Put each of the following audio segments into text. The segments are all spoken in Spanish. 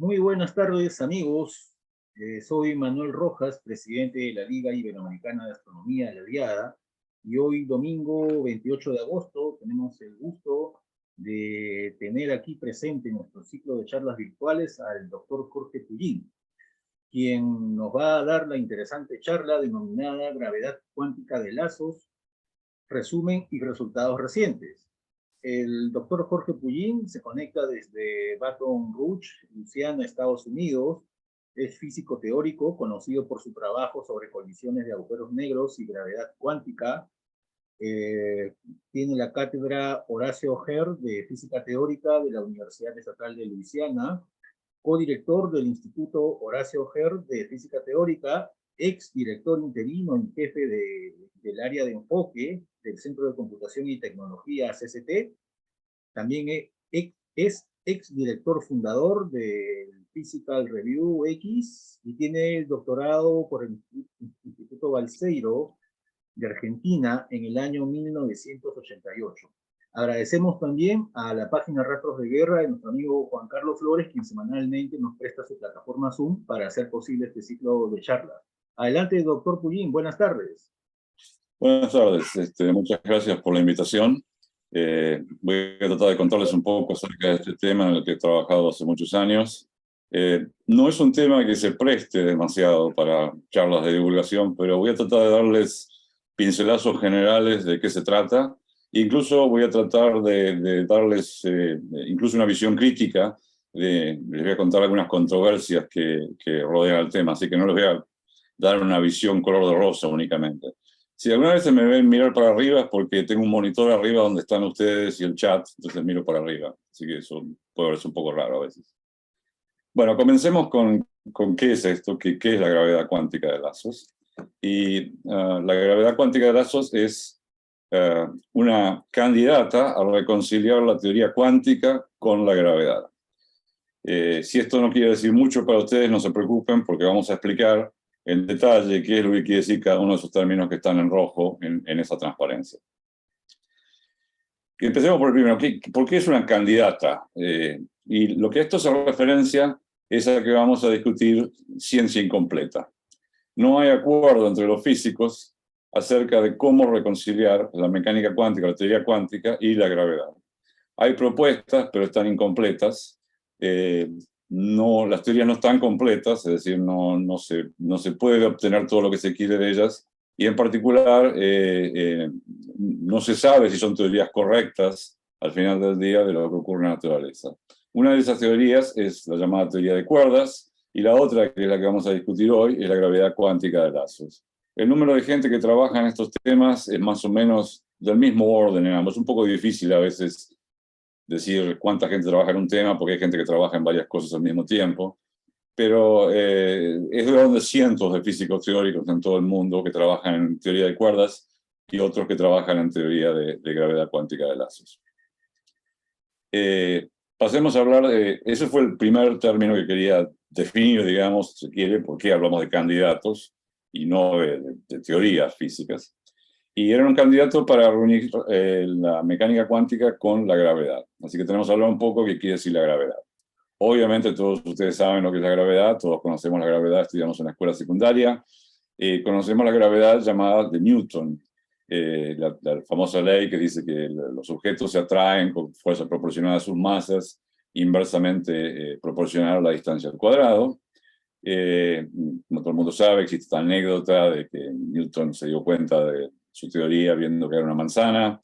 Muy buenas tardes, amigos. Soy Manuel Rojas, presidente de la Liga Iberoamericana de Astronomía, la Liada, y hoy, domingo 28 de agosto, tenemos el gusto de tener aquí presente en nuestro ciclo de charlas virtuales al doctor Jorge Pullín, quien nos va a dar la interesante charla denominada Gravedad cuántica de lazos, resumen y resultados recientes. El doctor Jorge Pullín se conecta desde Baton Rouge, Luisiana, Estados Unidos. Es físico teórico, conocido por su trabajo sobre colisiones de agujeros negros y gravedad cuántica. Tiene la cátedra Horacio Herr de Física Teórica de la Universidad Estatal de Luisiana, codirector del Instituto Horacio Herr de Física Teórica, ex director interino en jefe del área de enfoque del Centro de Computación y Tecnología CCT. También es ex director fundador del Physical Review X y tiene el doctorado por el Instituto Balseiro de Argentina en el año 1988. Agradecemos también a la página Rastros de Guerra de nuestro amigo Juan Carlos Flores, quien semanalmente nos presta su plataforma Zoom para hacer posible este ciclo de charlas. Adelante, doctor Pullín, buenas tardes. Buenas tardes, muchas gracias por la invitación. Voy a tratar de contarles un poco acerca de este tema en el que he trabajado hace muchos años. No es un tema que se preste demasiado para charlas de divulgación, pero voy a tratar de darles pincelazos generales de qué se trata. Incluso voy a tratar de darles incluso una visión crítica. Les voy a contar algunas controversias que rodean el tema, así que no les voy a dar una visión color de rosa únicamente. Si alguna vez se me ven mirar para arriba es porque tengo un monitor arriba donde están ustedes y el chat, entonces miro para arriba. Así que eso puede verse un poco raro a veces. Bueno, comencemos con qué es esto, qué es la gravedad cuántica de lazos. Y la gravedad cuántica de lazos es una candidata a reconciliar la teoría cuántica con la gravedad. Si esto no quiere decir mucho para ustedes, no se preocupen porque vamos a explicar en detalle qué es lo que quiere decir cada uno de esos términos que están en rojo en esa transparencia. Empecemos por el primero. ¿Por qué es una candidata? Y lo que esto hace referencia es a que vamos a discutir ciencia incompleta. No hay acuerdo entre los físicos acerca de cómo reconciliar la mecánica cuántica, la teoría cuántica y la gravedad. Hay propuestas, pero están incompletas. Las teorías no están completas, es decir, no se puede obtener todo lo que se quiere de ellas, y en particular no se sabe si son teorías correctas al final del día de lo que ocurre en la naturaleza. Una de esas teorías es la llamada teoría de cuerdas, y la otra, que es la que vamos a discutir hoy, es la gravedad cuántica de lazos. El número de gente que trabaja en estos temas es más o menos del mismo orden en ambos. Es un poco difícil a veces decir cuánta gente trabaja en un tema, porque hay gente que trabaja en varias cosas al mismo tiempo, pero es de donde cientos de físicos teóricos en todo el mundo que trabajan en teoría de cuerdas y otros que trabajan en teoría de gravedad cuántica de lazos. Pasemos a hablar ese fue el primer término que quería definir, digamos, si se quiere, por qué hablamos de candidatos y no de teorías físicas. Y era un candidato para reunir la mecánica cuántica con la gravedad. Así que tenemos que hablar un poco de qué quiere decir la gravedad. Obviamente todos ustedes saben lo que es la gravedad, todos conocemos la gravedad, estudiamos en la escuela secundaria. Conocemos la gravedad llamada de Newton, la famosa ley que dice que los objetos se atraen con fuerza proporcional a sus masas, inversamente proporcional a la distancia al cuadrado. Como todo el mundo sabe, existe esta anécdota de que Newton se dio cuenta de su teoría viendo que era una manzana.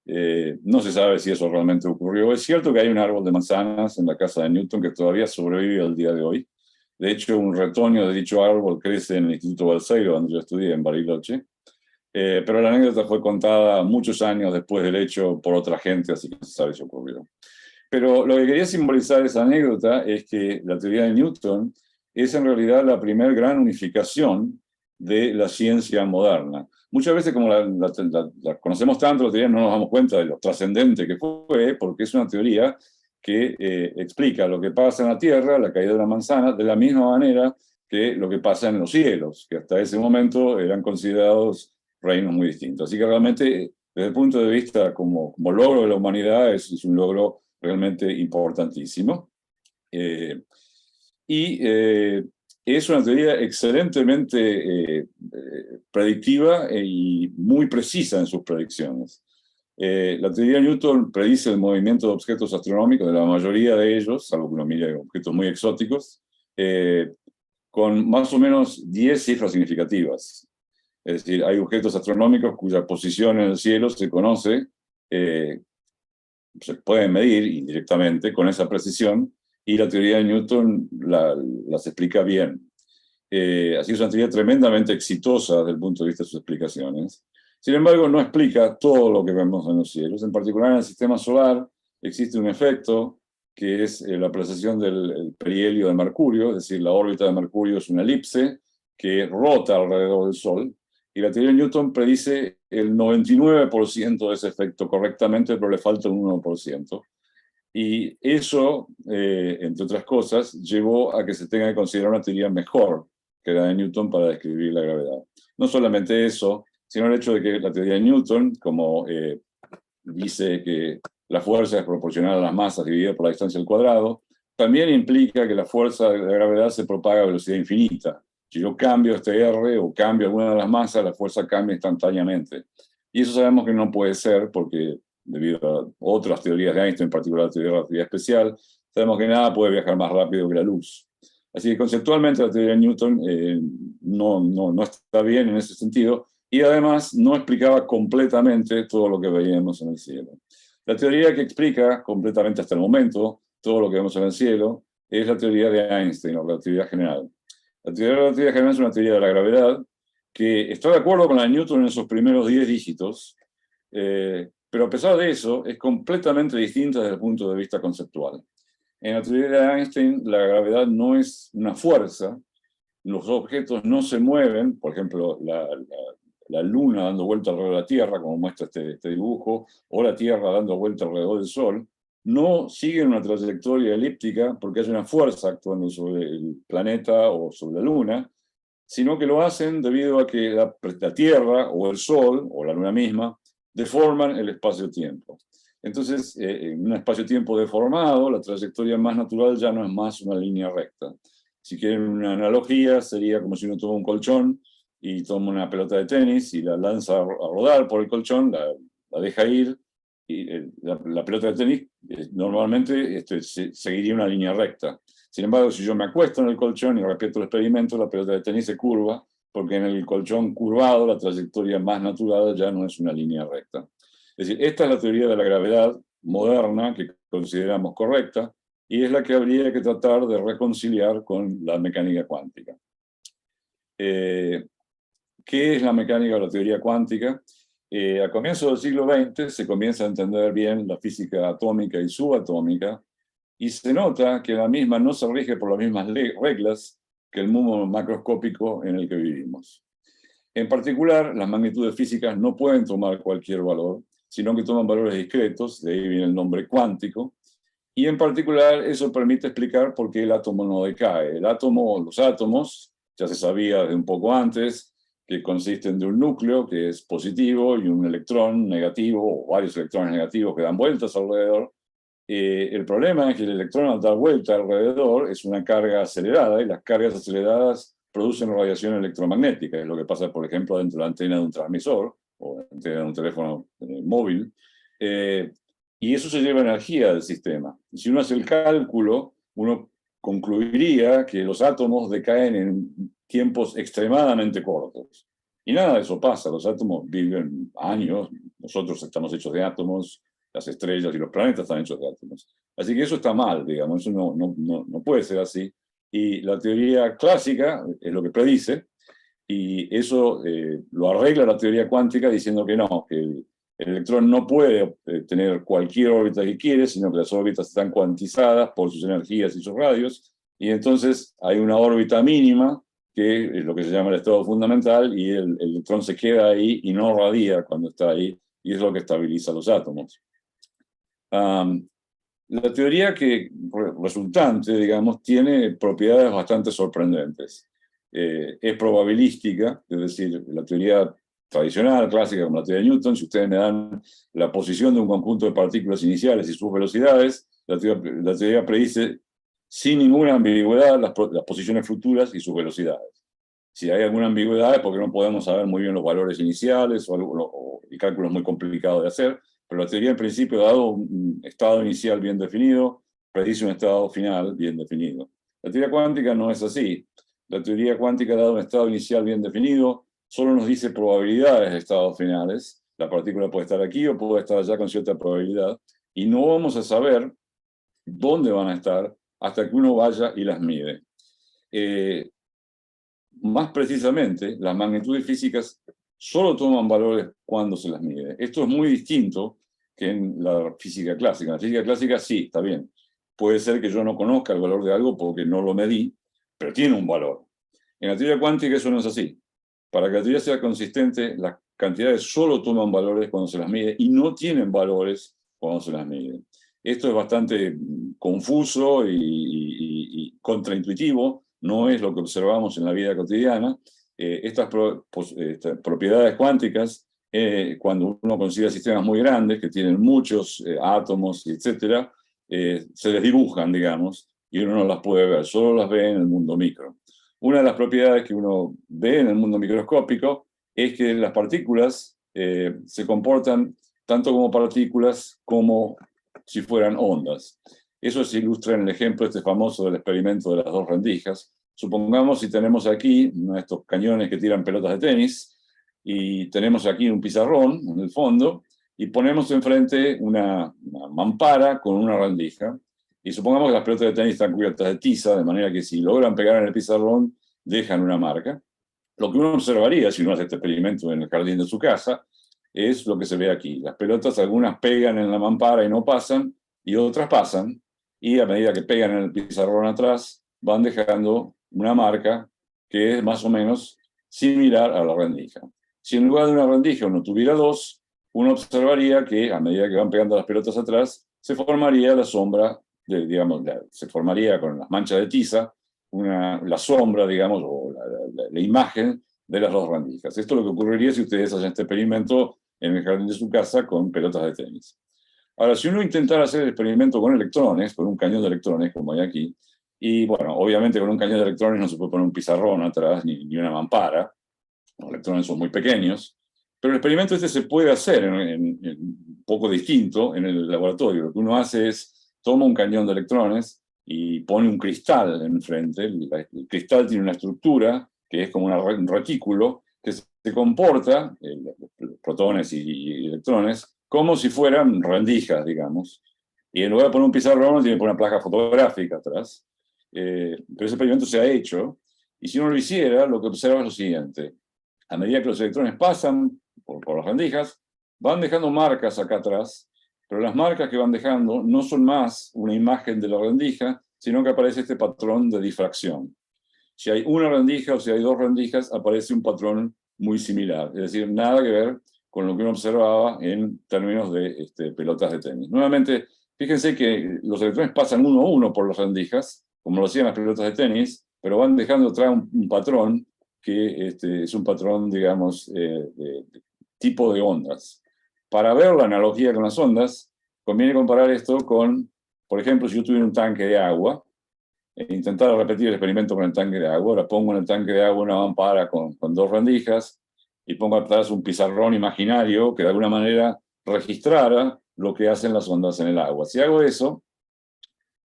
No se sabe si eso realmente ocurrió. Es cierto que hay un árbol de manzanas en la casa de Newton que todavía sobrevive al día de hoy. De hecho, un retoño de dicho árbol crece en el Instituto Balseiro, donde yo estudié, en Bariloche. Pero la anécdota fue contada muchos años después del hecho por otra gente, así que no se sabe si ocurrió. Pero lo que quería simbolizar esa anécdota es que la teoría de Newton es en realidad la primera gran unificación de la ciencia moderna. Muchas veces, como la conocemos tanto, la teoría no nos damos cuenta de lo trascendente que fue, porque es una teoría que explica lo que pasa en la Tierra, la caída de la manzana, de la misma manera que lo que pasa en los cielos, que hasta ese momento eran considerados reinos muy distintos. Así que realmente, desde el punto de vista como logro de la humanidad, es un logro realmente importantísimo. y es una teoría excelentemente predictiva y muy precisa en sus predicciones. La teoría de Newton predice el movimiento de objetos astronómicos, de la mayoría de ellos, salvo que uno mire objetos muy exóticos, con más o menos 10 cifras significativas. Es decir, hay objetos astronómicos cuya posición en el cielo se conoce, se pueden medir indirectamente con esa precisión, y la teoría de Newton las explica bien. Así es una teoría tremendamente exitosa desde el punto de vista de sus explicaciones. Sin embargo, no explica todo lo que vemos en los cielos. En particular, en el sistema solar existe un efecto que es la precesión del perihelio de Mercurio, es decir, la órbita de Mercurio es una elipse que rota alrededor del Sol, y la teoría de Newton predice el 99% de ese efecto correctamente, pero le falta un 1%. Y eso, entre otras cosas, llevó a que se tenga que considerar una teoría mejor que la de Newton para describir la gravedad. No solamente eso, sino el hecho de que la teoría de Newton, como dice que la fuerza es proporcional a las masas dividida por la distancia al cuadrado, también implica que la fuerza de la gravedad se propaga a velocidad infinita. Si yo cambio este R o cambio alguna de las masas, la fuerza cambia instantáneamente. Y eso sabemos que no puede ser porque, debido a otras teorías de Einstein, en particular la teoría de relatividad especial, sabemos que nada puede viajar más rápido que la luz. Así que conceptualmente la teoría de Newton no está bien en ese sentido, y además no explicaba completamente todo lo que veíamos en el cielo. La teoría que explica completamente hasta el momento todo lo que vemos en el cielo es la teoría de Einstein, la relatividad general. La teoría de la relatividad general es una teoría de la gravedad que está de acuerdo con la de Newton en esos primeros 10 dígitos, pero a pesar de eso es completamente distinta desde el punto de vista conceptual. En la teoría de Einstein, la gravedad no es una fuerza, los objetos no se mueven, por ejemplo, la Luna dando vuelta alrededor de la Tierra, como muestra este dibujo, o la Tierra dando vuelta alrededor del Sol, no siguen una trayectoria elíptica porque hay una fuerza actuando sobre el planeta o sobre la Luna, sino que lo hacen debido a que la Tierra o el Sol o la Luna misma deforman el espacio-tiempo. Entonces, en un espacio-tiempo deformado, la trayectoria más natural ya no es más una línea recta. Si quieren una analogía, sería como si uno toma un colchón y toma una pelota de tenis y la lanza a rodar por el colchón, la deja ir, y la pelota de tenis normalmente seguiría una línea recta. Sin embargo, si yo me acuesto en el colchón y repito el experimento, la pelota de tenis se curva, porque en el colchón curvado la trayectoria más natural ya no es una línea recta. Es decir, esta es la teoría de la gravedad moderna que consideramos correcta y es la que habría que tratar de reconciliar con la mecánica cuántica. ¿Qué es la mecánica o la teoría cuántica? A comienzos del siglo XX se comienza a entender bien la física atómica y subatómica y se nota que la misma no se rige por las mismas reglas que el mundo macroscópico en el que vivimos. En particular, las magnitudes físicas no pueden tomar cualquier valor, sino que toman valores discretos, de ahí viene el nombre cuántico, y en particular eso permite explicar por qué el átomo no decae. Los átomos, ya se sabía de un poco antes, que consisten de un núcleo que es positivo y un electrón negativo, o varios electrones negativos que dan vueltas alrededor. El problema es que el electrón al dar vuelta alrededor es una carga acelerada, y las cargas aceleradas producen radiación electromagnética. Es lo que pasa, por ejemplo, dentro de la antena de un transmisor o la antena de un teléfono móvil. Y eso se lleva energía del sistema. Y si uno hace el cálculo, uno concluiría que los átomos decaen en tiempos extremadamente cortos. Y nada de eso pasa. Los átomos viven años. Nosotros estamos hechos de átomos, las estrellas y los planetas están hechos de átomos. Así que eso está mal, digamos. Eso no puede ser así. Y la teoría clásica es lo que predice, y eso lo arregla la teoría cuántica diciendo que no, que el electrón no puede tener cualquier órbita que quiere, sino que las órbitas están cuantizadas por sus energías y sus radios, y entonces hay una órbita mínima, que es lo que se llama el estado fundamental, y el electrón se queda ahí y no radia cuando está ahí, y es lo que estabiliza los átomos. La teoría resultante, digamos, tiene propiedades bastante sorprendentes. Es probabilística, es decir, la teoría tradicional, clásica, como la teoría de Newton, si ustedes me dan la posición de un conjunto de partículas iniciales y sus velocidades, la teoría predice sin ninguna ambigüedad las posiciones futuras y sus velocidades. Si hay alguna ambigüedad es porque no podemos saber muy bien los valores iniciales o el cálculo es muy complicado de hacer, pero la teoría en principio, dado un estado inicial bien definido, predice un estado final bien definido. La teoría cuántica no es así. La teoría cuántica, dado un estado inicial bien definido, solo nos dice probabilidades de estados finales. La partícula puede estar aquí o puede estar allá con cierta probabilidad, y no vamos a saber dónde van a estar hasta que uno vaya y las mide. Más precisamente, las magnitudes físicas solo toman valores cuando se las mide. Esto es muy distinto que en la física clásica. En la física clásica sí, está bien. Puede ser que yo no conozca el valor de algo porque no lo medí, pero tiene un valor. En la teoría cuántica eso no es así. Para que la teoría sea consistente, las cantidades solo toman valores cuando se las mide y no tienen valores cuando se las mide. Esto es bastante confuso y contraintuitivo, no es lo que observamos en la vida cotidiana. Estas propiedades cuánticas, cuando uno considera sistemas muy grandes, que tienen muchos átomos, etc., se les dibujan, digamos, y uno no las puede ver, solo las ve en el mundo micro. Una de las propiedades que uno ve en el mundo microscópico es que las partículas se comportan tanto como partículas como si fueran ondas. Eso se ilustra en el ejemplo este famoso del experimento de las dos rendijas. Supongamos si tenemos aquí uno de estos cañones que tiran pelotas de tenis y tenemos aquí un pizarrón en el fondo y ponemos enfrente una mampara con una rendija. Y supongamos que las pelotas de tenis están cubiertas de tiza, de manera que si logran pegar en el pizarrón, dejan una marca. Lo que uno observaría, si uno hace este experimento en el jardín de su casa, es lo que se ve aquí. Las pelotas, algunas pegan en la mampara y no pasan, y otras pasan, y a medida que pegan en el pizarrón atrás, van dejando una marca que es más o menos similar a la rendija. Si en lugar de una rendija uno tuviera dos, uno observaría que a medida que van pegando las pelotas atrás, se formaría la sombra, digamos, se formaría con las manchas de tiza, la sombra, digamos, o la imagen de las dos rendijas. Esto es lo que ocurriría si ustedes hacen este experimento en el jardín de su casa con pelotas de tenis. Ahora, si uno intentara hacer el experimento con electrones, con un cañón de electrones, como hay aquí, y bueno, obviamente con un cañón de electrones no se puede poner un pizarrón atrás ni una mampara, los electrones son muy pequeños, pero el experimento este se puede hacer un poco distinto en el laboratorio. Lo que uno hace es, toma un cañón de electrones y pone un cristal enfrente. El cristal tiene una estructura que es como un retículo que se comporta, los protones y electrones, como si fueran rendijas, digamos. Y en lugar de poner un pizarrón, tiene que poner una placa fotográfica atrás. Pero ese experimento se ha hecho, y si uno lo hiciera, lo que observa es lo siguiente. A medida que los electrones pasan por las rendijas, van dejando marcas acá atrás, pero las marcas que van dejando no son más una imagen de la rendija, sino que aparece este patrón de difracción. Si hay una rendija o si hay dos rendijas, aparece un patrón muy similar, es decir, nada que ver con lo que uno observaba en términos de pelotas de tenis. Nuevamente, fíjense que los electrones pasan uno a uno por las rendijas, como lo hacían las pelotas de tenis, pero van dejando atrás un patrón que es un patrón, digamos, de tipo de ondas. Para ver la analogía con las ondas, conviene comparar esto con, por ejemplo, si yo tuviera un tanque de agua, e intentar repetir el experimento con el tanque de agua. Ahora pongo en el tanque de agua una mampara con dos rendijas y pongo atrás un pizarrón imaginario que de alguna manera registrara lo que hacen las ondas en el agua. Si hago eso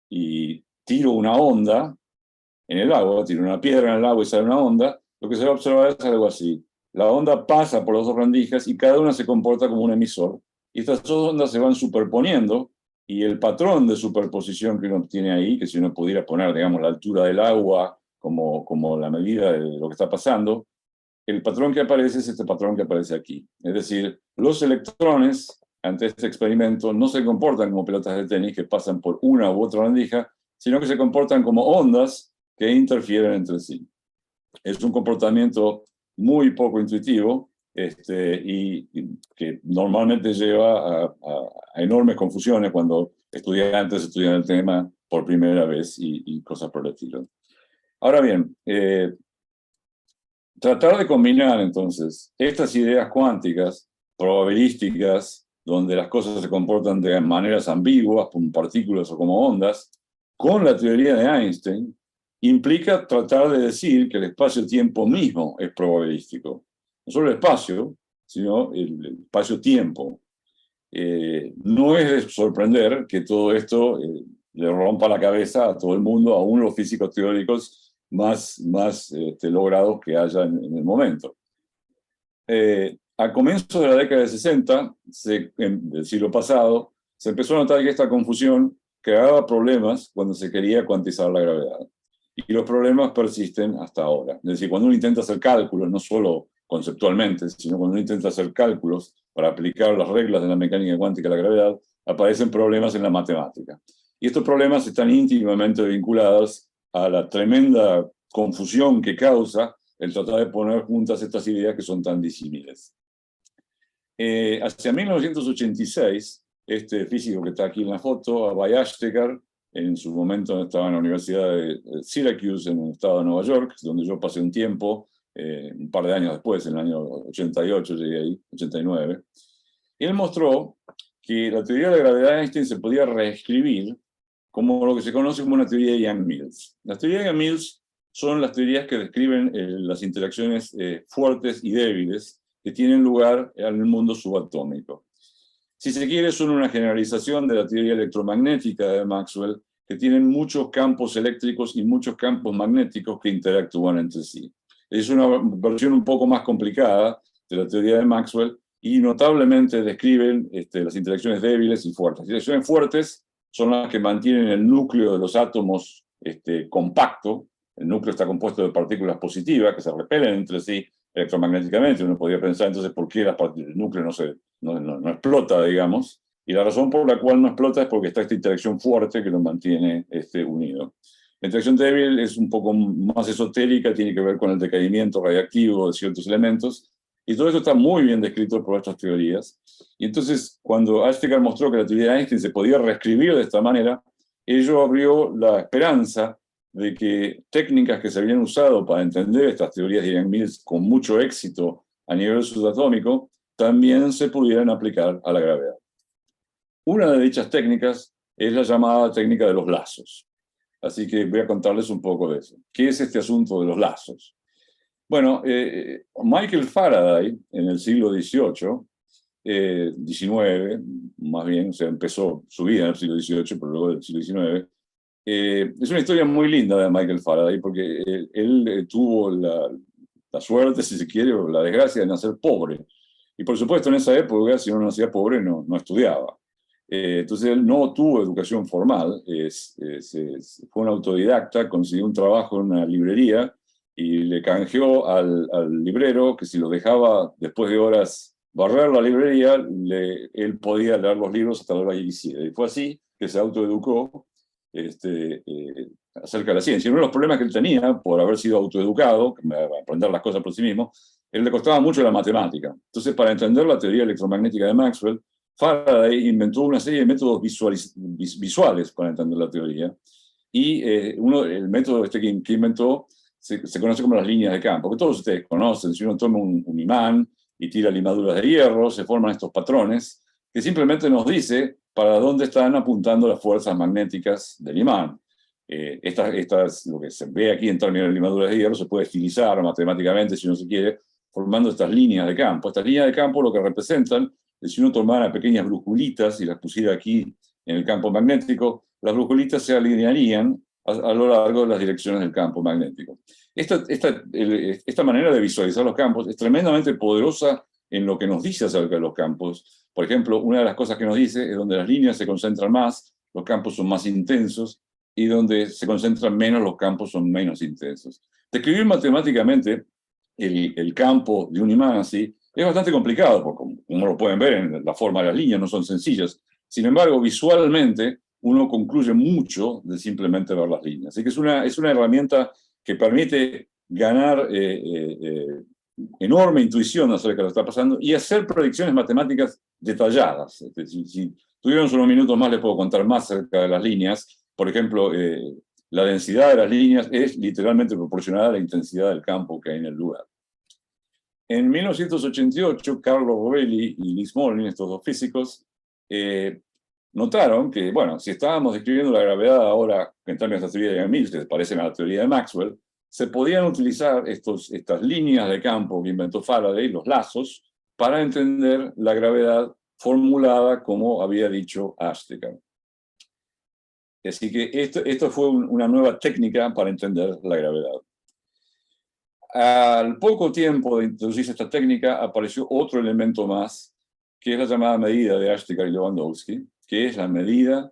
y tiro una onda en el agua, tiro una piedra en el agua y sale una onda, lo que se va a observar es algo así. La onda pasa por las dos rendijas y cada una se comporta como un emisor. Y estas dos ondas se van superponiendo y el patrón de superposición que uno tiene ahí, que si uno pudiera poner, digamos, la altura del agua como la medida de lo que está pasando, el patrón que aparece es este patrón que aparece aquí. Es decir, los electrones ante este experimento no se comportan como pelotas de tenis que pasan por una u otra rendija, sino que se comportan como ondas que interfieren entre sí. Es un comportamiento muy poco intuitivo y que normalmente lleva a enormes confusiones cuando estudiantes estudian el tema por primera vez y cosas por el estilo. Ahora bien, tratar de combinar entonces estas ideas cuánticas, probabilísticas, donde las cosas se comportan de maneras ambiguas, como partículas o como ondas, con la teoría de Einstein implica tratar de decir que el espacio-tiempo mismo es probabilístico. No solo el espacio, sino el espacio-tiempo. No es de sorprender que todo esto le rompa la cabeza a todo el mundo, aún los físicos teóricos más logrados que haya en el momento. A comienzos de la década de 60, del siglo pasado, se empezó a notar que esta confusión creaba problemas cuando se quería cuantizar la gravedad. Y los problemas persisten hasta ahora. Es decir, cuando uno intenta hacer cálculos, no solo conceptualmente, sino cuando uno intenta hacer cálculos para aplicar las reglas de la mecánica cuántica a la gravedad, aparecen problemas en la matemática. Y estos problemas están íntimamente vinculados a la tremenda confusión que causa el tratar de poner juntas estas ideas que son tan disímiles. Hacia 1986, este físico que está aquí en la foto, Abai Ashtekar, en su momento estaba en la Universidad de Syracuse, en el estado de Nueva York, donde yo pasé un tiempo, un par de años después, en el año 88 llegué ahí, 89, y él mostró que la teoría de la gravedad de Einstein se podía reescribir como lo que se conoce como una teoría de Yang-Mills. Las teorías de Yang-Mills son las teorías que describen las interacciones fuertes y débiles que tienen lugar en el mundo subatómico. Si se quiere, son una generalización de la teoría electromagnética de Maxwell, que tienen muchos campos eléctricos y muchos campos magnéticos que interactúan entre sí. Es una versión un poco más complicada de la teoría de Maxwell y notablemente describen las interacciones débiles y fuertes. Las interacciones fuertes son las que mantienen el núcleo de los átomos compacto. El núcleo está compuesto de partículas positivas que se repelen entre sí electromagnéticamente. Uno podría pensar entonces por qué el núcleo no explota, digamos. Y la razón por la cual no explota es porque está esta interacción fuerte que lo mantiene unido. La interacción débil es un poco más esotérica, tiene que ver con el decaimiento radiactivo de ciertos elementos. Y todo eso está muy bien descrito por estas teorías. Y entonces, cuando Ashtekar mostró que la teoría de Einstein se podía reescribir de esta manera, ello abrió la esperanza de que técnicas que se habían usado para entender estas teorías de Yang-Mills con mucho éxito a nivel subatómico también se pudieran aplicar a la gravedad. Una de dichas técnicas es la llamada técnica de los lazos. Así que voy a contarles un poco de eso. ¿Qué es este asunto de los lazos? Bueno, Michael Faraday, en el siglo XIX, más bien, o sea, empezó su vida en el siglo XVIII, pero luego del siglo XIX, es una historia muy linda de Michael Faraday, porque él tuvo la suerte, si se quiere, o la desgracia de nacer pobre. Y por supuesto, en esa época, si uno nacía pobre, no estudiaba. Entonces él no tuvo educación formal, fue un autodidacta, consiguió un trabajo en una librería y le canjeó al librero que si lo dejaba después de horas barrer la librería, él podía leer los libros hasta la hora que quisiera. Y fue así que se autoeducó acerca de la ciencia. Uno de los problemas que él tenía, por haber sido autoeducado, aprender las cosas por sí mismo, él le costaba mucho la matemática. Entonces, para entender la teoría electromagnética de Maxwell, Faraday inventó una serie de métodos visuales para entender la teoría. Y el método que inventó se conoce como las líneas de campo, que todos ustedes conocen. Si uno toma un imán y tira limaduras de hierro, se forman estos patrones que simplemente nos dice para dónde están apuntando las fuerzas magnéticas del imán. Lo que se ve aquí en términos de limaduras de hierro se puede estilizar matemáticamente, si uno se quiere, formando estas líneas de campo. Estas líneas de campo lo que representan es si uno tomara pequeñas brújulitas y las pusiera aquí en el campo magnético, las brújulitas se alinearían a lo largo de las direcciones del campo magnético. Esta manera de visualizar los campos es tremendamente poderosa en lo que nos dice acerca de los campos. Por ejemplo, una de las cosas que nos dice es donde las líneas se concentran más, los campos son más intensos, y donde se concentran menos, los campos son menos intensos. Describir matemáticamente el campo de un imán así es bastante complicado, porque como lo pueden ver en la forma de las líneas, no son sencillas. Sin embargo, visualmente uno concluye mucho de simplemente ver las líneas. Así que es una herramienta que permite ganar enorme intuición acerca de lo que está pasando y hacer predicciones matemáticas detalladas. Si tuviéramos unos minutos más, les puedo contar más acerca de las líneas. Por ejemplo, la densidad de las líneas es literalmente proporcional a la intensidad del campo que hay en el lugar. En 1988, Carlo Rovelli y Liz Mollin, estos dos físicos, notaron que, bueno, si estábamos describiendo la gravedad ahora en términos de esta teoría de Yang-Mills, que se parecen a la teoría de Maxwell, se podían utilizar estas líneas de campo que inventó Faraday, los lazos, para entender la gravedad formulada como había dicho Ashtekar. Así que esto fue una nueva técnica para entender la gravedad. Al poco tiempo de introducirse esta técnica, apareció otro elemento más, que es la llamada medida de Ashtekar y Lewandowski, que es la medida,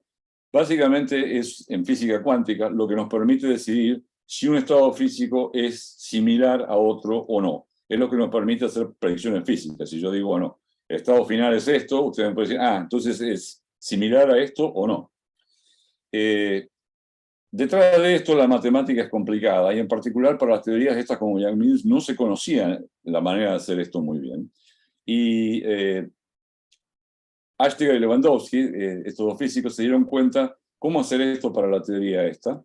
básicamente es en física cuántica, lo que nos permite decidir si un estado físico es similar a otro o no. Es lo que nos permite hacer predicciones físicas. Si yo digo, bueno, el estado final es esto, ustedes me pueden decir, entonces es similar a esto o no. Detrás de esto la matemática es complicada y en particular para las teorías estas como Yang-Mills no se conocía la manera de hacer esto muy bien. Y Ashtekar y Lewandowski, estos dos físicos, se dieron cuenta cómo hacer esto para la teoría esta.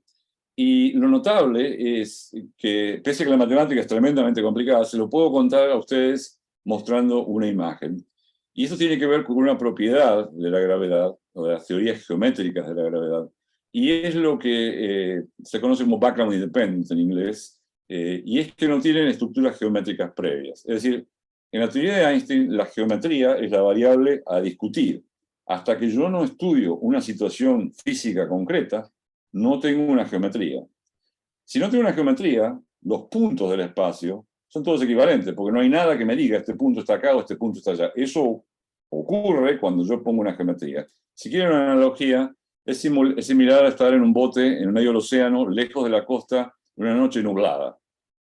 Y lo notable es que, pese a que la matemática es tremendamente complicada, se lo puedo contar a ustedes mostrando una imagen. Y eso tiene que ver con una propiedad de la gravedad, o de las teorías geométricas de la gravedad. Y es lo que se conoce como background independent en inglés, y es que no tienen estructuras geométricas previas. Es decir, en la teoría de Einstein, la geometría es la variable a discutir. Hasta que yo no estudio una situación física concreta, no tengo una geometría. Si no tengo una geometría, los puntos del espacio son todos equivalentes, porque no hay nada que me diga este punto está acá o este punto está allá. Eso ocurre cuando yo pongo una geometría. Si quieren una analogía, es similar a estar en un bote en el medio del océano, lejos de la costa, una noche nublada.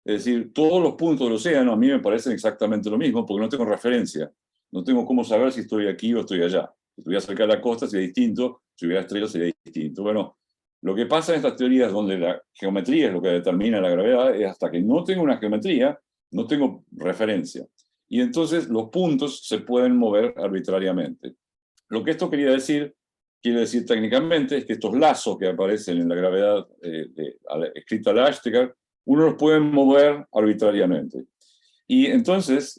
Es decir, todos los puntos del océano a mí me parecen exactamente lo mismo, porque no tengo referencia. No tengo cómo saber si estoy aquí o estoy allá. Si estuviera cerca de la costa sería distinto, si hubiera estrellas sería distinto. Bueno, lo que pasa en estas teorías donde la geometría es lo que determina la gravedad es hasta que no tengo una geometría, no tengo referencia. Y entonces los puntos se pueden mover arbitrariamente. Lo que esto quiere decir técnicamente, es que estos lazos que aparecen en la gravedad escrita de Ashtekar, uno los puede mover arbitrariamente. Y entonces,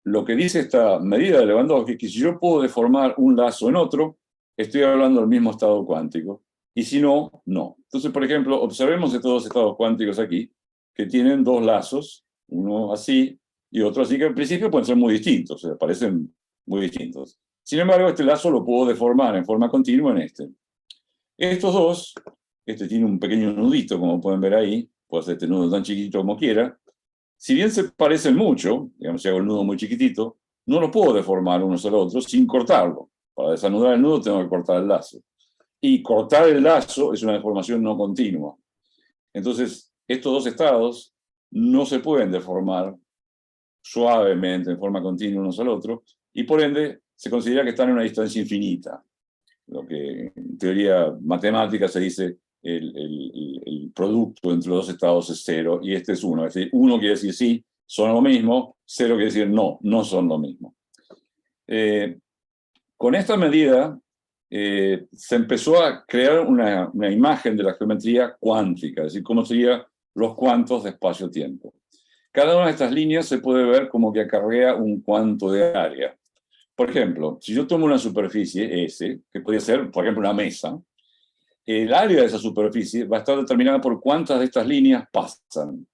lo que dice esta medida de Lewandowski es que si yo puedo deformar un lazo en otro, estoy hablando del mismo estado cuántico. Y si no, no. Entonces, por ejemplo, observemos estos dos estados cuánticos aquí, que tienen dos lazos, uno así y otro así, que al principio pueden ser muy distintos, o sea, parecen muy distintos. Sin embargo, este lazo lo puedo deformar en forma continua en este. Estos dos, este tiene un pequeño nudito, como pueden ver ahí, puede hacer este nudo tan chiquito como quiera. Si bien se parecen mucho, digamos, si hago el nudo muy chiquitito, no lo puedo deformar uno sobre otro sin cortarlo. Para desanudar el nudo tengo que cortar el lazo. Y cortar el lazo es una deformación no continua. Entonces, estos dos estados no se pueden deformar suavemente, en forma continua uno sobre otro, y por ende se considera que están en una distancia infinita. Lo que en teoría matemática se dice el producto entre los dos estados es cero, y este es uno. Es decir, uno quiere decir sí, son lo mismo, cero quiere decir no, no son lo mismo. Con esta medida se empezó a crear una imagen de la geometría cuántica, es decir, cómo serían los cuantos de espacio-tiempo. Cada una de estas líneas se puede ver como que acarrea un cuanto de área. Por ejemplo, si yo tomo una superficie S, que podría ser, por ejemplo, una mesa, el área de esa superficie va a estar determinada por cuántas de estas líneas pasan.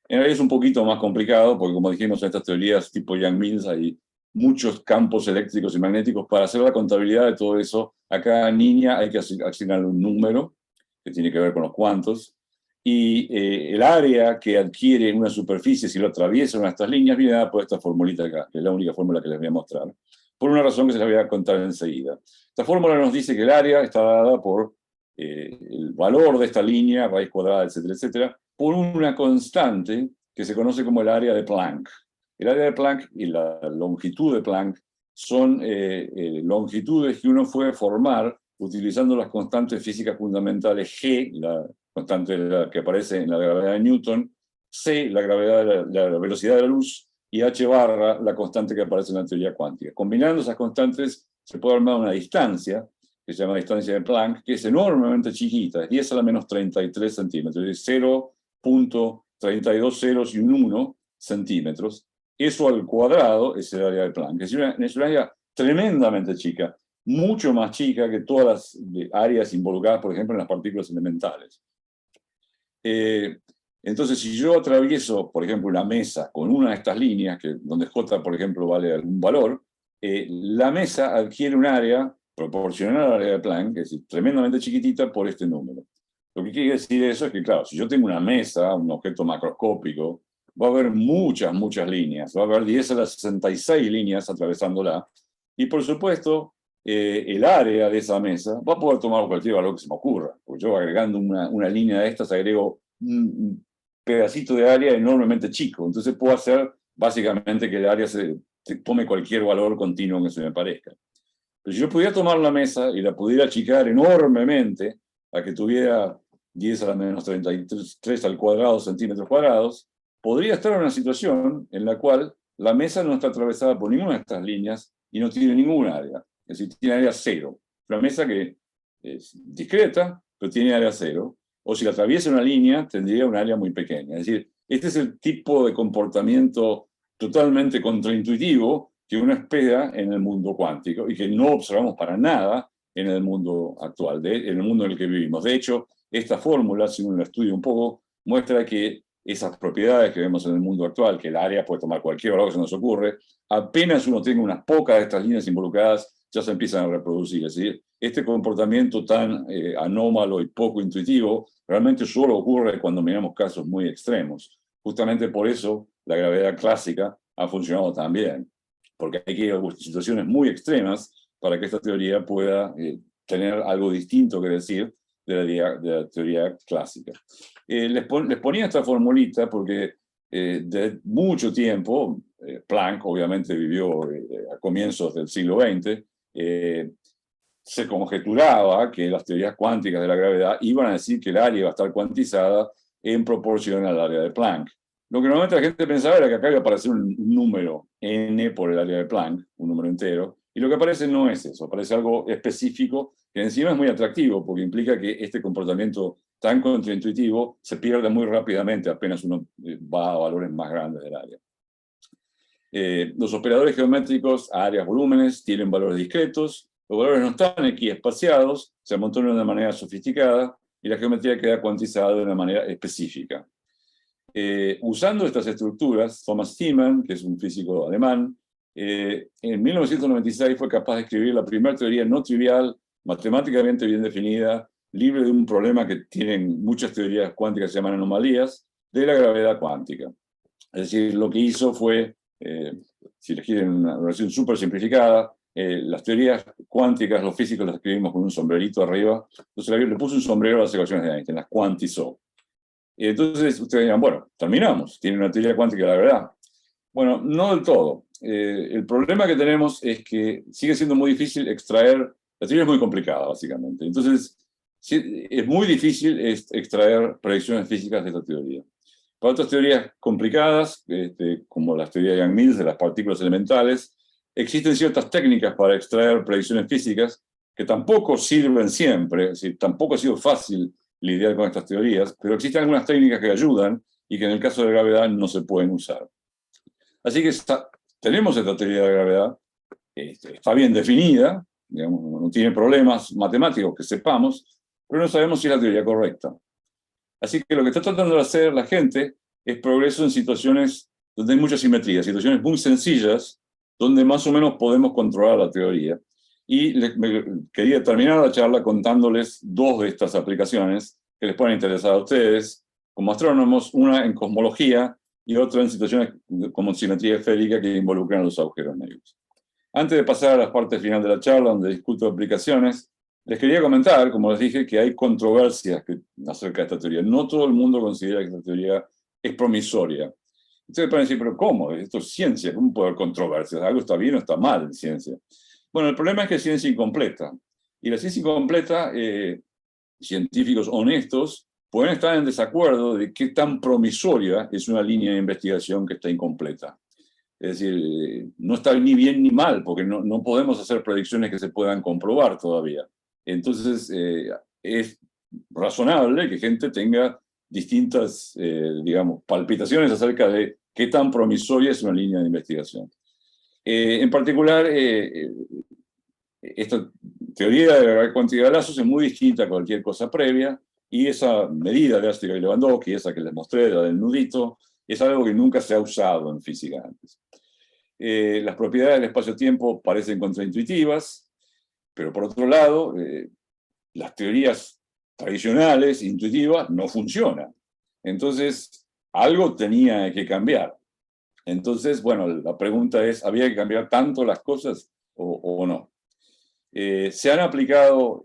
En realidad es un poquito más complicado, porque como dijimos en estas teorías tipo Yang-Mills, hay muchos campos eléctricos y magnéticos. Para hacer la contabilidad de todo eso, a cada línea hay que asignarle un número, que tiene que ver con los cuantos, y el área que adquiere una superficie si lo atraviesa una de estas líneas viene dada por esta formulita acá, que es la única fórmula que les voy a mostrar, por una razón que se les voy a contar enseguida. Esta fórmula nos dice que el área está dada por el valor de esta línea, raíz cuadrada, etcétera, etcétera, por una constante que se conoce como el área de Planck. El área de Planck y la longitud de Planck son longitudes que uno puede formar utilizando las constantes físicas fundamentales G, la constante que aparece en la gravedad de Newton, C, la gravedad la velocidad de la luz, y H barra, la constante que aparece en la teoría cuántica. Combinando esas constantes se puede armar una distancia, que se llama distancia de Planck, que es enormemente chiquita, es 10 a la menos 33 centímetros, es 0.32 ceros y un 1 centímetros. Eso al cuadrado es el área de Planck. Es una área tremendamente chica. mucho más chica que todas las áreas involucradas, por ejemplo, en las partículas elementales. Entonces, si yo atravieso, por ejemplo, una mesa con una de estas líneas, donde J, por ejemplo, vale algún valor, la mesa adquiere un área proporcional al área de Planck, es decir, tremendamente chiquitita por este número. Lo que quiere decir eso es que, claro, si yo tengo una mesa, un objeto macroscópico, va a haber muchas líneas, va a haber 10 a la 66 líneas atravesándola, y por supuesto, el área de esa mesa va a poder tomar cualquier valor que se me ocurra, porque yo agregando una línea de estas agrego un pedacito de área enormemente chico, entonces puedo hacer básicamente que el área tome cualquier valor continuo que se me parezca. Pero si yo pudiera tomar la mesa y la pudiera achicar enormemente a que tuviera 10 a la menos 33 al cuadrado centímetros cuadrados, podría estar en una situación en la cual la mesa no está atravesada por ninguna de estas líneas y no tiene ningún área. Es decir, tiene área cero. Una mesa que es discreta, pero tiene área cero. O si la atraviesa una línea, tendría un área muy pequeña. Es decir, este es el tipo de comportamiento totalmente contraintuitivo que uno espera en el mundo cuántico y que no observamos para nada en el mundo actual, en el mundo en el que vivimos. De hecho, esta fórmula, si uno la estudia un poco, muestra que esas propiedades que vemos en el mundo actual, que el área puede tomar cualquier valor que se nos ocurre, apenas uno tenga unas pocas de estas líneas involucradas, ya se empiezan a reproducir. Es decir, este comportamiento tan anómalo y poco intuitivo realmente solo ocurre cuando miramos casos muy extremos. Justamente por eso la gravedad clásica ha funcionado tan bien, porque hay que ir a situaciones muy extremas para que esta teoría pueda tener algo distinto que decir de la teoría clásica. Les ponía esta formulita porque de mucho tiempo, Planck obviamente vivió a comienzos del siglo XX, se conjeturaba que las teorías cuánticas de la gravedad iban a decir que el área iba a estar cuantizada en proporción al área de Planck. Lo que normalmente la gente pensaba era que acá iba a aparecer un número n por el área de Planck, un número entero, y lo que aparece no es eso, aparece algo específico que encima es muy atractivo porque implica que este comportamiento tan contraintuitivo se pierde muy rápidamente apenas uno va a valores más grandes del área. Los operadores geométricos a áreas volúmenes tienen valores discretos, los valores no están equiespaciados, se amontonan de una manera sofisticada y la geometría queda cuantizada de una manera específica. Usando estas estructuras, Thomas Thiemann, que es un físico alemán, en 1996 fue capaz de escribir la primera teoría no trivial, matemáticamente bien definida, libre de un problema que tienen muchas teorías cuánticas que se llaman anomalías, de la gravedad cuántica. Es decir, lo que hizo fue, si les quieren una versión súper simplificada, las teorías cuánticas, los físicos las escribimos con un sombrerito arriba, entonces le puso un sombrero a las ecuaciones de Einstein, las cuantizó. Entonces ustedes dirán, bueno, terminamos, tiene una teoría cuántica de la verdad. Bueno, no del todo. El problema que tenemos es que sigue siendo muy difícil extraer, la teoría es muy complicada básicamente, entonces es muy difícil extraer predicciones físicas de esta teoría. Para otras teorías complicadas, como las teorías de Yang-Mills de las partículas elementales, existen ciertas técnicas para extraer predicciones físicas que tampoco sirven siempre, es decir, tampoco ha sido fácil lidiar con estas teorías, pero existen algunas técnicas que ayudan y que en el caso de la gravedad no se pueden usar. Así que tenemos esta teoría de la gravedad, está bien definida, digamos, no tiene problemas matemáticos que sepamos, pero no sabemos si es la teoría correcta. Así que lo que está tratando de hacer la gente es progreso en situaciones donde hay mucha simetría, situaciones muy sencillas, donde más o menos podemos controlar la teoría. Y quería terminar la charla contándoles dos de estas aplicaciones que les pueden interesar a ustedes como astrónomos, una en cosmología y otra en situaciones como simetría esférica que involucran a los agujeros negros. Antes de pasar a la parte final de la charla, donde discuto aplicaciones, les quería comentar, como les dije, que hay controversias acerca de esta teoría. No todo el mundo considera que esta teoría es promisoria. Ustedes pueden decir, pero ¿cómo? Esto es ciencia, ¿cómo puede haber controversias? ¿Algo está bien o está mal en ciencia? Bueno, el problema es que es ciencia incompleta. Y la ciencia incompleta, científicos honestos, pueden estar en desacuerdo de qué tan promisoria es una línea de investigación que está incompleta. Es decir, no está ni bien ni mal, porque no podemos hacer predicciones que se puedan comprobar todavía. Entonces, es razonable que gente tenga distintas, digamos, palpitaciones acerca de qué tan promisoria es una línea de investigación. En particular, esta teoría de la gravedad cuántica de lazos es muy distinta a cualquier cosa previa, y esa medida de Astigar y Lewandowski, esa que les mostré, la del nudito, es algo que nunca se ha usado en física antes. Las propiedades del espacio-tiempo parecen contraintuitivas, pero por otro lado, las teorías tradicionales, intuitivas, no funcionan. Entonces, algo tenía que cambiar. Entonces, bueno, la pregunta es, ¿había que cambiar tanto las cosas o no? Se han aplicado,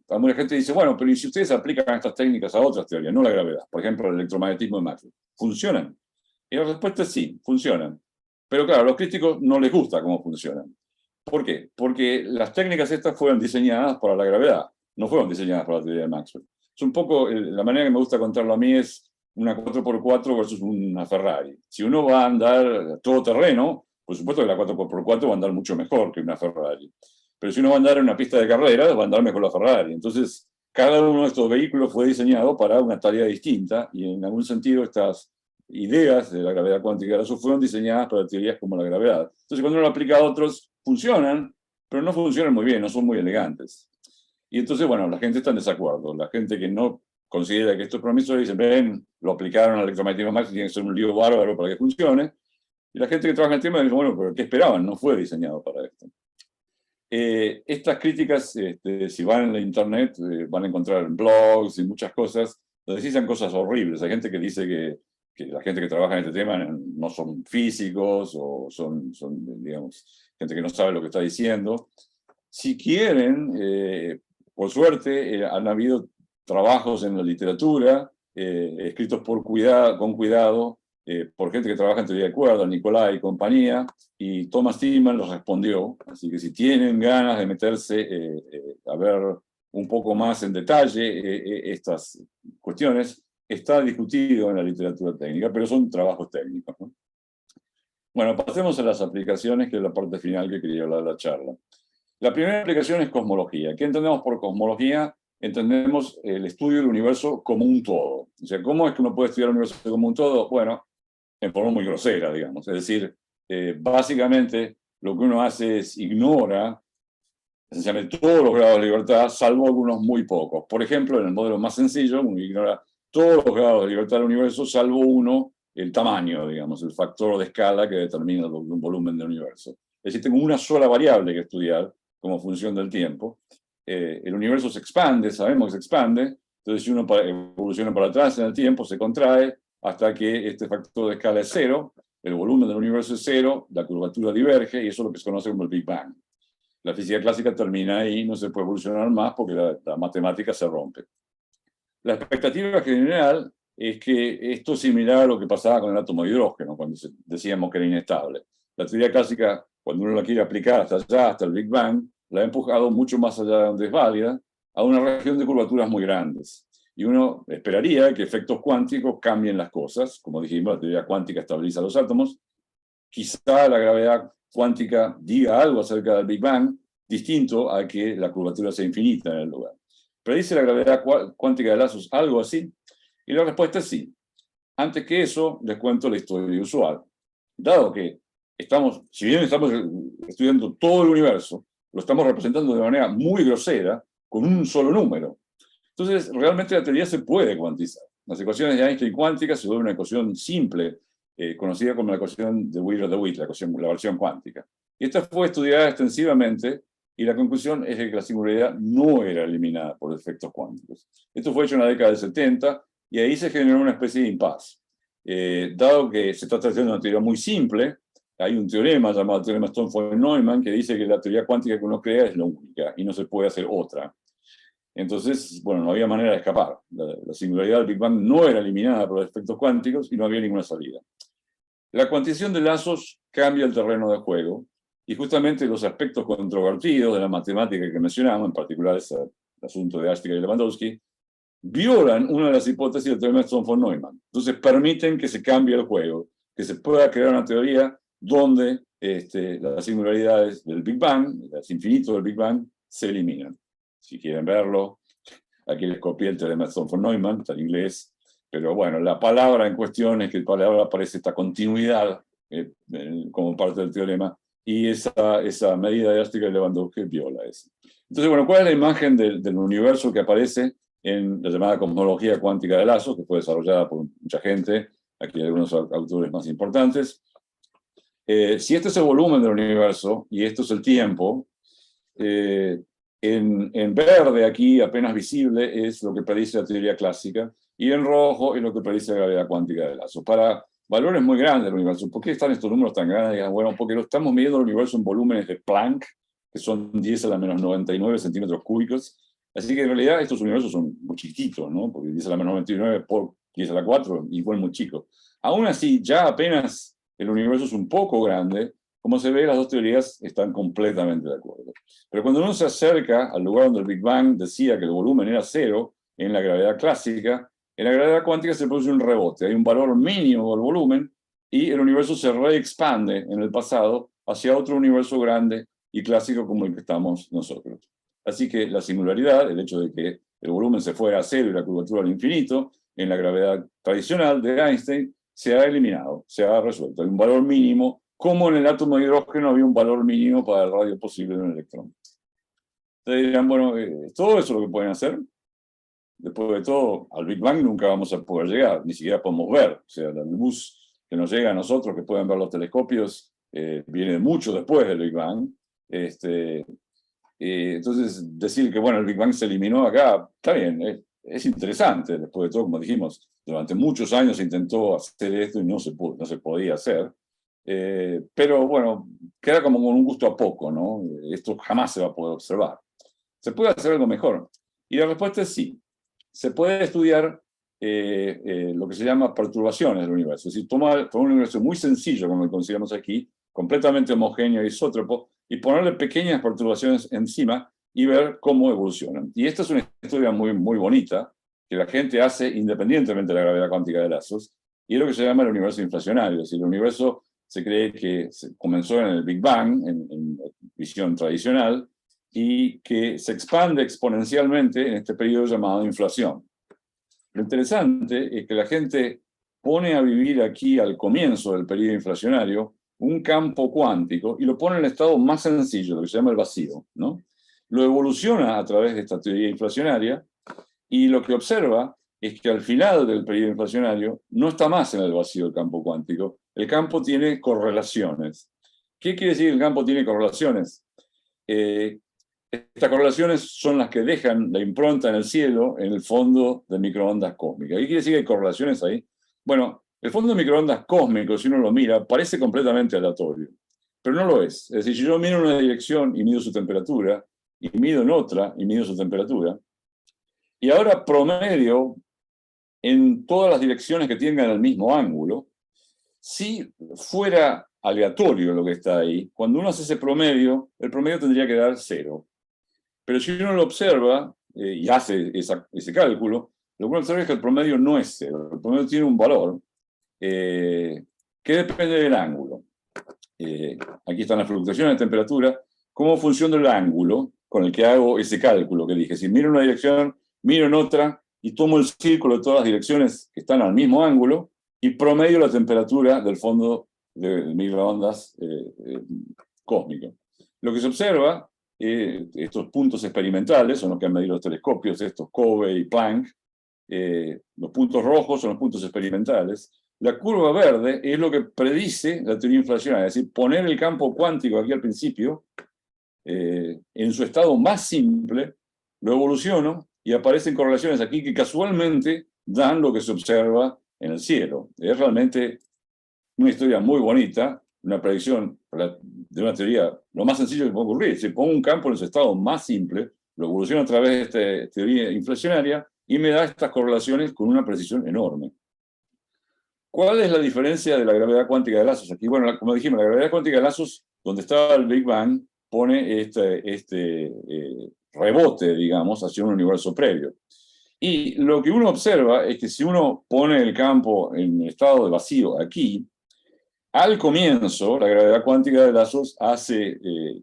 alguna gente dice, bueno, pero ¿y si ustedes aplican estas técnicas a otras teorías, no la gravedad? Por ejemplo, el electromagnetismo de Maxwell. ¿Funcionan? Y la respuesta es sí, funcionan. Pero claro, a los críticos no les gusta cómo funcionan. ¿Por qué? Porque las técnicas estas fueron diseñadas para la gravedad, no fueron diseñadas para la teoría de Maxwell. Es un poco, la manera que me gusta contarlo a mí es una 4x4 versus una Ferrari. Si uno va a andar todo terreno, por supuesto que la 4x4 va a andar mucho mejor que una Ferrari. Pero si uno va a andar en una pista de carreras, va a andar mejor la Ferrari. Entonces, cada uno de estos vehículos fue diseñado para una tarea distinta, y en algún sentido estas ideas de la gravedad cuántica de lazos fueron diseñadas para teorías como la gravedad. Entonces, cuando uno lo aplica a otros, funcionan, pero no funcionan muy bien, no son muy elegantes. Y entonces, bueno, la gente está en desacuerdo. La gente que no considera que esto es promisorio dice, ven, lo aplicaron al electromagnetismo máximo, tiene que ser un lío bárbaro para que funcione. Y la gente que trabaja en el tema dice, bueno, pero ¿qué esperaban? No fue diseñado para esto. Estas críticas, si van en la internet, van a encontrar en blogs y muchas cosas, donde dicen cosas horribles. Hay gente que dice que la gente que trabaja en este tema no son físicos o son, digamos, gente que no sabe lo que está diciendo. Si quieren, por suerte, han habido trabajos en la literatura, escritos con cuidado, por gente que trabaja en teoría de cuerdas, Nicolai y compañía, y Thomas Tillman los respondió. Así que si tienen ganas de meterse a ver un poco más en detalle estas cuestiones, está discutido en la literatura técnica, pero son trabajos técnicos, ¿no? Bueno, pasemos a las aplicaciones, que es la parte final que quería hablar de la charla. La primera aplicación es cosmología. ¿Qué entendemos por cosmología? Entendemos el estudio del universo como un todo. O sea, ¿cómo es que uno puede estudiar el universo como un todo? Bueno, en forma muy grosera, digamos. Es decir, básicamente lo que uno hace es ignora esencialmente todos los grados de libertad, salvo algunos muy pocos. Por ejemplo, en el modelo más sencillo, uno ignora todos los grados de libertad del universo, salvo uno, el tamaño, digamos, el factor de escala que determina el volumen del universo. Es decir, tengo una sola variable que estudiar como función del tiempo. El universo se expande, sabemos que se expande, entonces si uno evoluciona para atrás en el tiempo, se contrae hasta que este factor de escala es cero, el volumen del universo es cero, la curvatura diverge, y eso es lo que se conoce como el Big Bang. La física clásica termina ahí, no se puede evolucionar más porque la matemática se rompe. La expectativa general es que esto es similar a lo que pasaba con el átomo de hidrógeno, cuando decíamos que era inestable. La teoría clásica, cuando uno la quiere aplicar hasta allá, hasta el Big Bang, la ha empujado mucho más allá de donde es válida, a una región de curvaturas muy grandes. Y uno esperaría que efectos cuánticos cambien las cosas. Como dijimos, la teoría cuántica estabiliza los átomos. Quizá la gravedad cuántica diga algo acerca del Big Bang, distinto a que la curvatura sea infinita en el lugar. ¿Predice la gravedad cuántica de lazos algo así? Y la respuesta es sí. Antes que eso, les cuento la historia usual. Dado que si bien estamos estudiando todo el universo, lo estamos representando de manera muy grosera, con un solo número. Entonces, realmente la teoría se puede cuantizar. Las ecuaciones de Einstein cuánticas se vuelven una ecuación simple, conocida como la ecuación de Wheeler-DeWitt, la versión cuántica. Y esta fue estudiada extensivamente, y la conclusión es que la singularidad no era eliminada por efectos cuánticos. Esto fue hecho en la década del 70, y ahí se generó una especie de impasse. Dado que se está tratando de una teoría muy simple, hay un teorema llamado el teorema Stonefeld-Neumann que dice que la teoría cuántica que uno crea es la única y no se puede hacer otra. Entonces, bueno, no había manera de escapar. La singularidad del Big Bang no era eliminada por los efectos cuánticos y no había ninguna salida. La cuantización de lazos cambia el terreno de juego, y justamente los aspectos controvertidos de la matemática que mencionamos, en particular el asunto de Astigar y Lewandowski, violan una de las hipótesis del teorema de Stonefeld-Neumann. Entonces permiten que se cambie el juego, que se pueda crear una teoría donde las singularidades del Big Bang, los infinitos del Big Bang, se eliminan. Si quieren verlo, aquí les copié el teorema de Stonefeld-Neumann, está en inglés, pero bueno, la palabra en cuestión es que la palabra aparece esta continuidad como parte del teorema, y esa medida elástica de Lewandowski viola eso. Entonces, bueno, ¿cuál es la imagen del universo que aparece en la llamada cosmología cuántica de lazos, que fue desarrollada por mucha gente, aquí hay algunos autores más importantes? Si este es el volumen del universo y esto es el tiempo, en verde aquí, apenas visible, es lo que predice la teoría clásica, y en rojo es lo que predice la gravedad cuántica de lazos. Para valores muy grandes del universo, ¿por qué están estos números tan grandes? Bueno, porque lo estamos midiendo el universo en volúmenes de Planck, que son 10 a la menos 99 centímetros cúbicos. Así que en realidad estos universos son muy chiquitos, ¿no? Porque 10 a la menos 99 por 10 a la 4, igual muy chico. Aún así, ya apenas el universo es un poco grande, como se ve, las dos teorías están completamente de acuerdo. Pero cuando uno se acerca al lugar donde el Big Bang decía que el volumen era cero, en la gravedad clásica, en la gravedad cuántica se produce un rebote. Hay un valor mínimo del volumen y el universo se reexpande en el pasado hacia otro universo grande y clásico como el que estamos nosotros. Así que la singularidad, el hecho de que el volumen se fuera a cero y la curvatura al infinito, en la gravedad tradicional de Einstein, se ha eliminado, se ha resuelto. Hay un valor mínimo, como en el átomo de hidrógeno había un valor mínimo para el radio posible de un electrón. Ustedes dirán, bueno, todo eso es lo que pueden hacer. Después de todo, al Big Bang nunca vamos a poder llegar, ni siquiera podemos ver. O sea, la luz que nos llega a nosotros, que pueden ver los telescopios, viene mucho después del Big Bang. Entonces, decir que, bueno, el Big Bang se eliminó acá, está bien, es interesante. Después de todo, como dijimos, durante muchos años se intentó hacer esto y no se podía hacer. Pero bueno, queda como con un gusto a poco, ¿no? Esto jamás se va a poder observar. ¿Se puede hacer algo mejor? Y la respuesta es sí. Se puede estudiar lo que se llama perturbaciones del universo. Es decir, tomar un universo muy sencillo, como lo consideramos aquí, completamente homogéneo y isótropo, y ponerle pequeñas perturbaciones encima y ver cómo evolucionan. Y esta es una historia muy, muy bonita que la gente hace independientemente de la gravedad cuántica de lazos, y es lo que se llama el universo inflacionario. Es decir, el universo se cree que comenzó en el Big Bang, en visión tradicional, y que se expande exponencialmente en este periodo llamado inflación. Lo interesante es que la gente pone a vivir aquí al comienzo del periodo inflacionario un campo cuántico y lo pone en el estado más sencillo, lo que se llama el vacío, ¿no? Lo evoluciona a través de esta teoría inflacionaria y lo que observa es que al final del periodo inflacionario no está más en el vacío el campo cuántico, el campo tiene correlaciones. ¿Qué quiere decir que el campo tiene correlaciones? Estas correlaciones son las que dejan la impronta en el cielo en el fondo de microondas cósmicas. ¿Qué quiere decir que hay correlaciones ahí? Bueno, el fondo de microondas cósmico, si uno lo mira, parece completamente aleatorio, pero no lo es. Es decir, si yo miro en una dirección y mido su temperatura, y mido en otra y mido su temperatura, y ahora promedio en todas las direcciones que tengan el mismo ángulo, si fuera aleatorio lo que está ahí, cuando uno hace ese promedio, el promedio tendría que dar 0. Pero si uno lo observa y hace ese cálculo, lo que uno observa es que el promedio no es 0. El promedio tiene un valor que depende del ángulo. Aquí están las fluctuaciones de temperatura. ¿Cómo funciona el ángulo con el que hago ese cálculo que dije? Si miro en una dirección, miro en otra y tomo el círculo de todas las direcciones que están al mismo ángulo y promedio la temperatura del fondo de microondas cósmico. Lo que se observa, estos puntos experimentales son los que han medido los telescopios, estos Cove y Planck, los puntos rojos son los puntos experimentales. La curva verde es lo que predice la teoría inflacionaria, es decir, poner el campo cuántico aquí al principio, en su estado más simple, lo evoluciono y aparecen correlaciones aquí que casualmente dan lo que se observa en el cielo. Es realmente una historia muy bonita, una predicción de una teoría, lo más sencillo que puede ocurrir. Si pongo un campo en su estado más simple, lo evoluciono a través de esta teoría inflacionaria y me da estas correlaciones con una precisión enorme. ¿Cuál es la diferencia de la gravedad cuántica de lazos? Aquí, bueno, como dijimos, la gravedad cuántica de lazos, donde estaba el Big Bang, pone este rebote, digamos, hacia un universo previo. Y lo que uno observa es que si uno pone el campo en estado de vacío aquí, al comienzo, la gravedad cuántica de lazos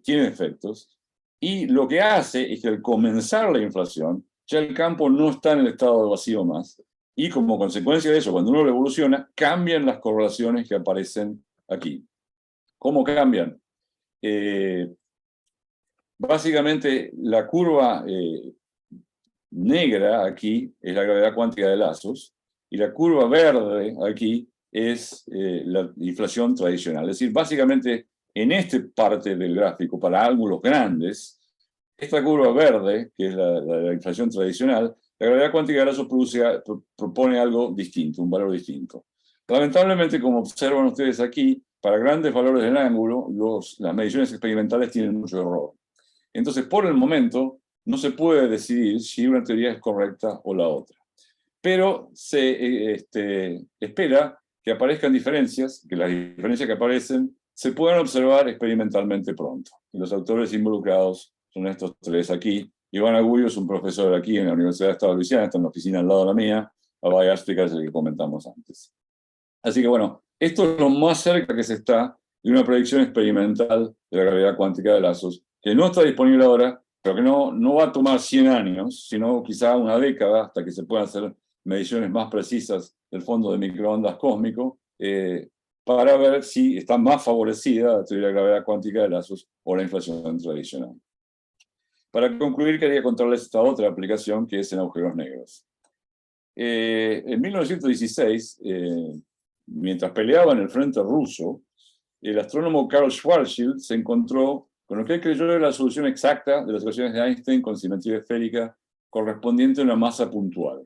tiene efectos, y lo que hace es que al comenzar la inflación, ya el campo no está en el estado de vacío más, y como consecuencia de eso, cuando uno lo evoluciona, cambian las correlaciones que aparecen aquí. ¿Cómo cambian? básicamente la curva negra aquí es la gravedad cuántica de lazos, y la curva verde aquí es la inflación tradicional. Es decir, básicamente en esta parte del gráfico, para ángulos grandes, esta curva verde, que es la inflación tradicional, la gravedad cuántica de lazos propone algo distinto, un valor distinto. Lamentablemente, como observan ustedes aquí, para grandes valores del ángulo, las mediciones experimentales tienen mucho error. Entonces, por el momento, no se puede decidir si una teoría es correcta o la otra. Pero se espera que aparezcan diferencias, que las diferencias que aparecen se puedan observar experimentalmente pronto. Y los autores involucrados son estos tres aquí. Iván Agullo es un profesor aquí en la Universidad de Estado de Luisiana, está en la oficina al lado de la mía. Abay Astrika es el que comentamos antes. Así que bueno, esto es lo más cerca que se está de una predicción experimental de la gravedad cuántica de lazos, que no está disponible ahora, pero que no va a tomar 100 años, sino quizá una década hasta que se puedan hacer mediciones más precisas del fondo de microondas cósmico, para ver si está más favorecida la teoría de la gravedad cuántica de lazos o la inflación tradicional. Para concluir, quería contarles esta otra aplicación que es en agujeros negros. En 1916, mientras peleaba en el frente ruso, el astrónomo Karl Schwarzschild se encontró con lo que él creyó era la solución exacta de las ecuaciones de Einstein con simetría esférica correspondiente a una masa puntual.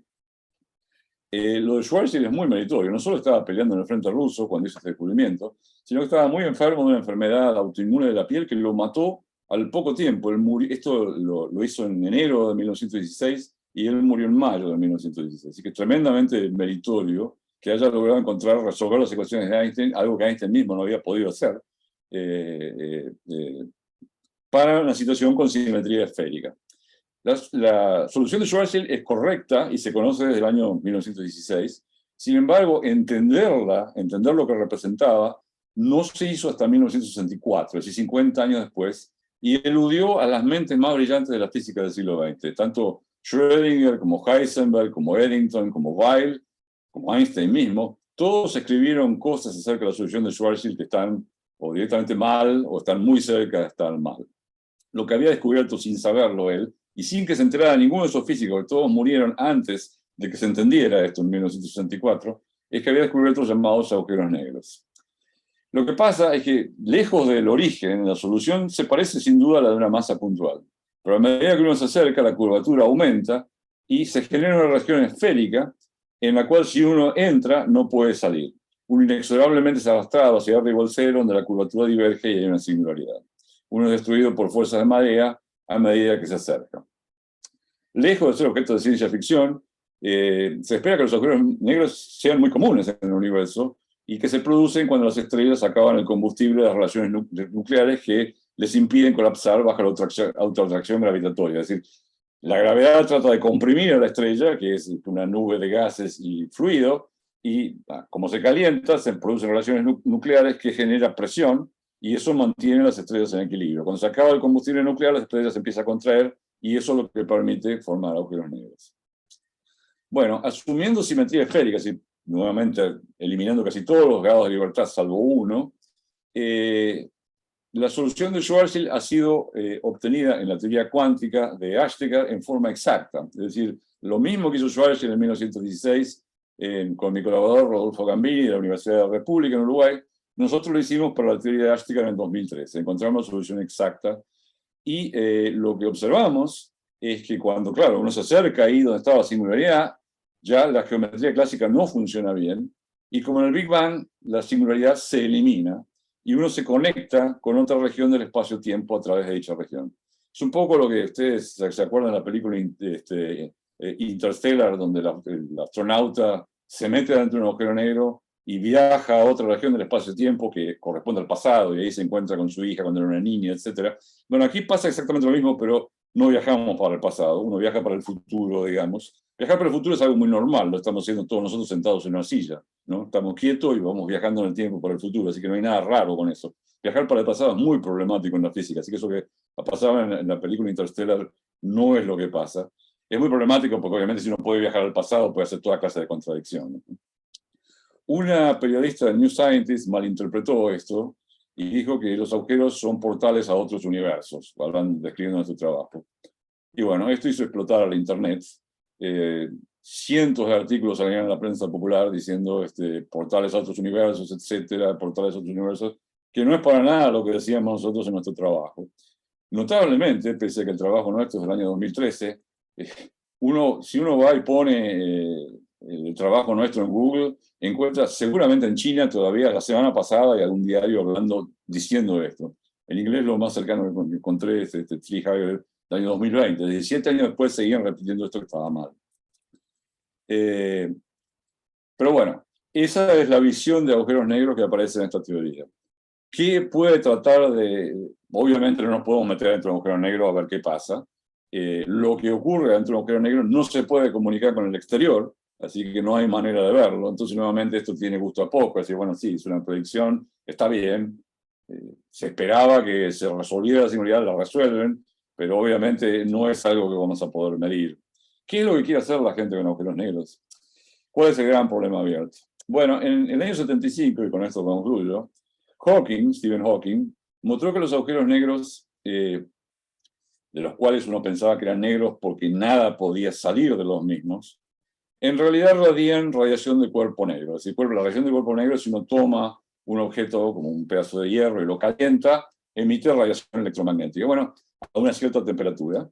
Lo de Schwarzschild es muy meritorio. No solo estaba peleando en el frente ruso cuando hizo este descubrimiento, sino que estaba muy enfermo de una enfermedad autoinmune de la piel que lo mató al poco tiempo. Esto lo hizo en enero de 1916 y él murió en mayo de 1916. Así que tremendamente meritorio que haya logrado resolver las ecuaciones de Einstein, algo que Einstein mismo no había podido hacer, para una situación con simetría esférica. La solución de Schwarzschild es correcta y se conoce desde el año 1916. Sin embargo, entender lo que representaba, no se hizo hasta 1964, es decir, 50 años después, y eludió a las mentes más brillantes de la física del siglo XX, tanto Schrödinger como Heisenberg, como Eddington, como Weyl, como Einstein mismo. Todos escribieron cosas acerca de la solución de Schwarzschild que están o directamente mal o están muy cerca de estar mal. Lo que había descubierto sin saberlo él, y sin que se enterara ninguno de esos físicos, que todos murieron antes de que se entendiera esto en 1964, es que había descubierto los llamados agujeros negros. Lo que pasa es que, lejos del origen, la solución se parece sin duda a la de una masa puntual. Pero a medida que uno se acerca, la curvatura aumenta y se genera una región esférica en la cual si uno entra, no puede salir. Uno inexorablemente es arrastrado hacia arriba al cero, donde la curvatura diverge y hay una singularidad. Uno es destruido por fuerzas de marea a medida que se acerca. Lejos de ser objeto de ciencia ficción, se espera que los agujeros negros sean muy comunes en el universo y que se producen cuando las estrellas acaban el combustible de las relaciones nucleares que les impiden colapsar bajo la autoatracción gravitatoria. Es decir, la gravedad trata de comprimir a la estrella, que es una nube de gases y fluido, y como se calienta, se producen relaciones nucleares que generan presión, y eso mantiene las estrellas en equilibrio. Cuando se acaba el combustible nuclear, las estrellas se empiezan a contraer, y eso es lo que permite formar agujeros negros. Bueno, asumiendo simetría esférica, y nuevamente eliminando casi todos los grados de libertad, salvo uno, la solución de Schwarzschild ha sido obtenida en la teoría cuántica de Astrika en forma exacta. Es decir, lo mismo que hizo Schwarzschild en 1916 con mi colaborador Rodolfo Gambini de la Universidad de la República en Uruguay, nosotros lo hicimos para la teoría de Astrika en el 2013. Encontramos la solución exacta y lo que observamos es que cuando, claro, uno se acerca ahí donde estaba la singularidad, ya la geometría clásica no funciona bien y como en el Big Bang, la singularidad se elimina y uno se conecta con otra región del espacio-tiempo a través de dicha región. Es un poco lo que ustedes se acuerdan de la película Interstellar, donde el astronauta se mete dentro de un agujero negro y viaja a otra región del espacio-tiempo que corresponde al pasado, y ahí se encuentra con su hija cuando era una niña, etc. Bueno, aquí pasa exactamente lo mismo, pero no viajamos para el pasado, uno viaja para el futuro, digamos. Viajar para el futuro es algo muy normal, lo estamos haciendo todos nosotros sentados en una silla, ¿no? Estamos quietos y vamos viajando en el tiempo para el futuro, así que no hay nada raro con eso. Viajar para el pasado es muy problemático en la física, así que eso que pasaba en la película Interstellar no es lo que pasa. Es muy problemático porque obviamente si uno puede viajar al pasado puede hacer toda clase de contradicciones. Una periodista de New Scientist malinterpretó esto y dijo que los agujeros son portales a otros universos, describiendo nuestro trabajo. Y bueno, esto hizo explotar al Internet. Cientos de artículos salían en la prensa popular diciendo portales a otros universos, etcétera, portales a otros universos, que no es para nada lo que decíamos nosotros en nuestro trabajo. Notablemente, pese a que el trabajo nuestro es del año 2013, si uno va y pone el trabajo nuestro en Google, encuentra seguramente en China todavía la semana pasada y algún diario diciendo esto. En inglés lo más cercano que encontré es Treehugger del año 2020. 17 años después seguían repitiendo esto que estaba mal. Pero bueno, esa es la visión de agujeros negros que aparece en esta teoría. ¿Qué puede tratar de...? Obviamente no nos podemos meter dentro de un agujero negro a ver qué pasa. Lo que ocurre dentro de un agujero negro no se puede comunicar con el exterior, así que no hay manera de verlo. Entonces, nuevamente, esto tiene gusto a poco. Es decir, bueno, sí, es una predicción, está bien. Se esperaba que se resolviera la singularidad, la resuelven, pero obviamente no es algo que vamos a poder medir. ¿Qué es lo que quiere hacer la gente con agujeros negros? ¿Cuál es el gran problema abierto? Bueno, en el año 75, y con esto concluyo, Stephen Hawking, mostró que los agujeros negros, de los cuales uno pensaba que eran negros porque nada podía salir de los mismos, en realidad radian radiación de cuerpo negro. Es decir, la radiación de cuerpo negro, si uno toma un objeto como un pedazo de hierro y lo calienta, emite radiación electromagnética. Bueno, a una cierta temperatura.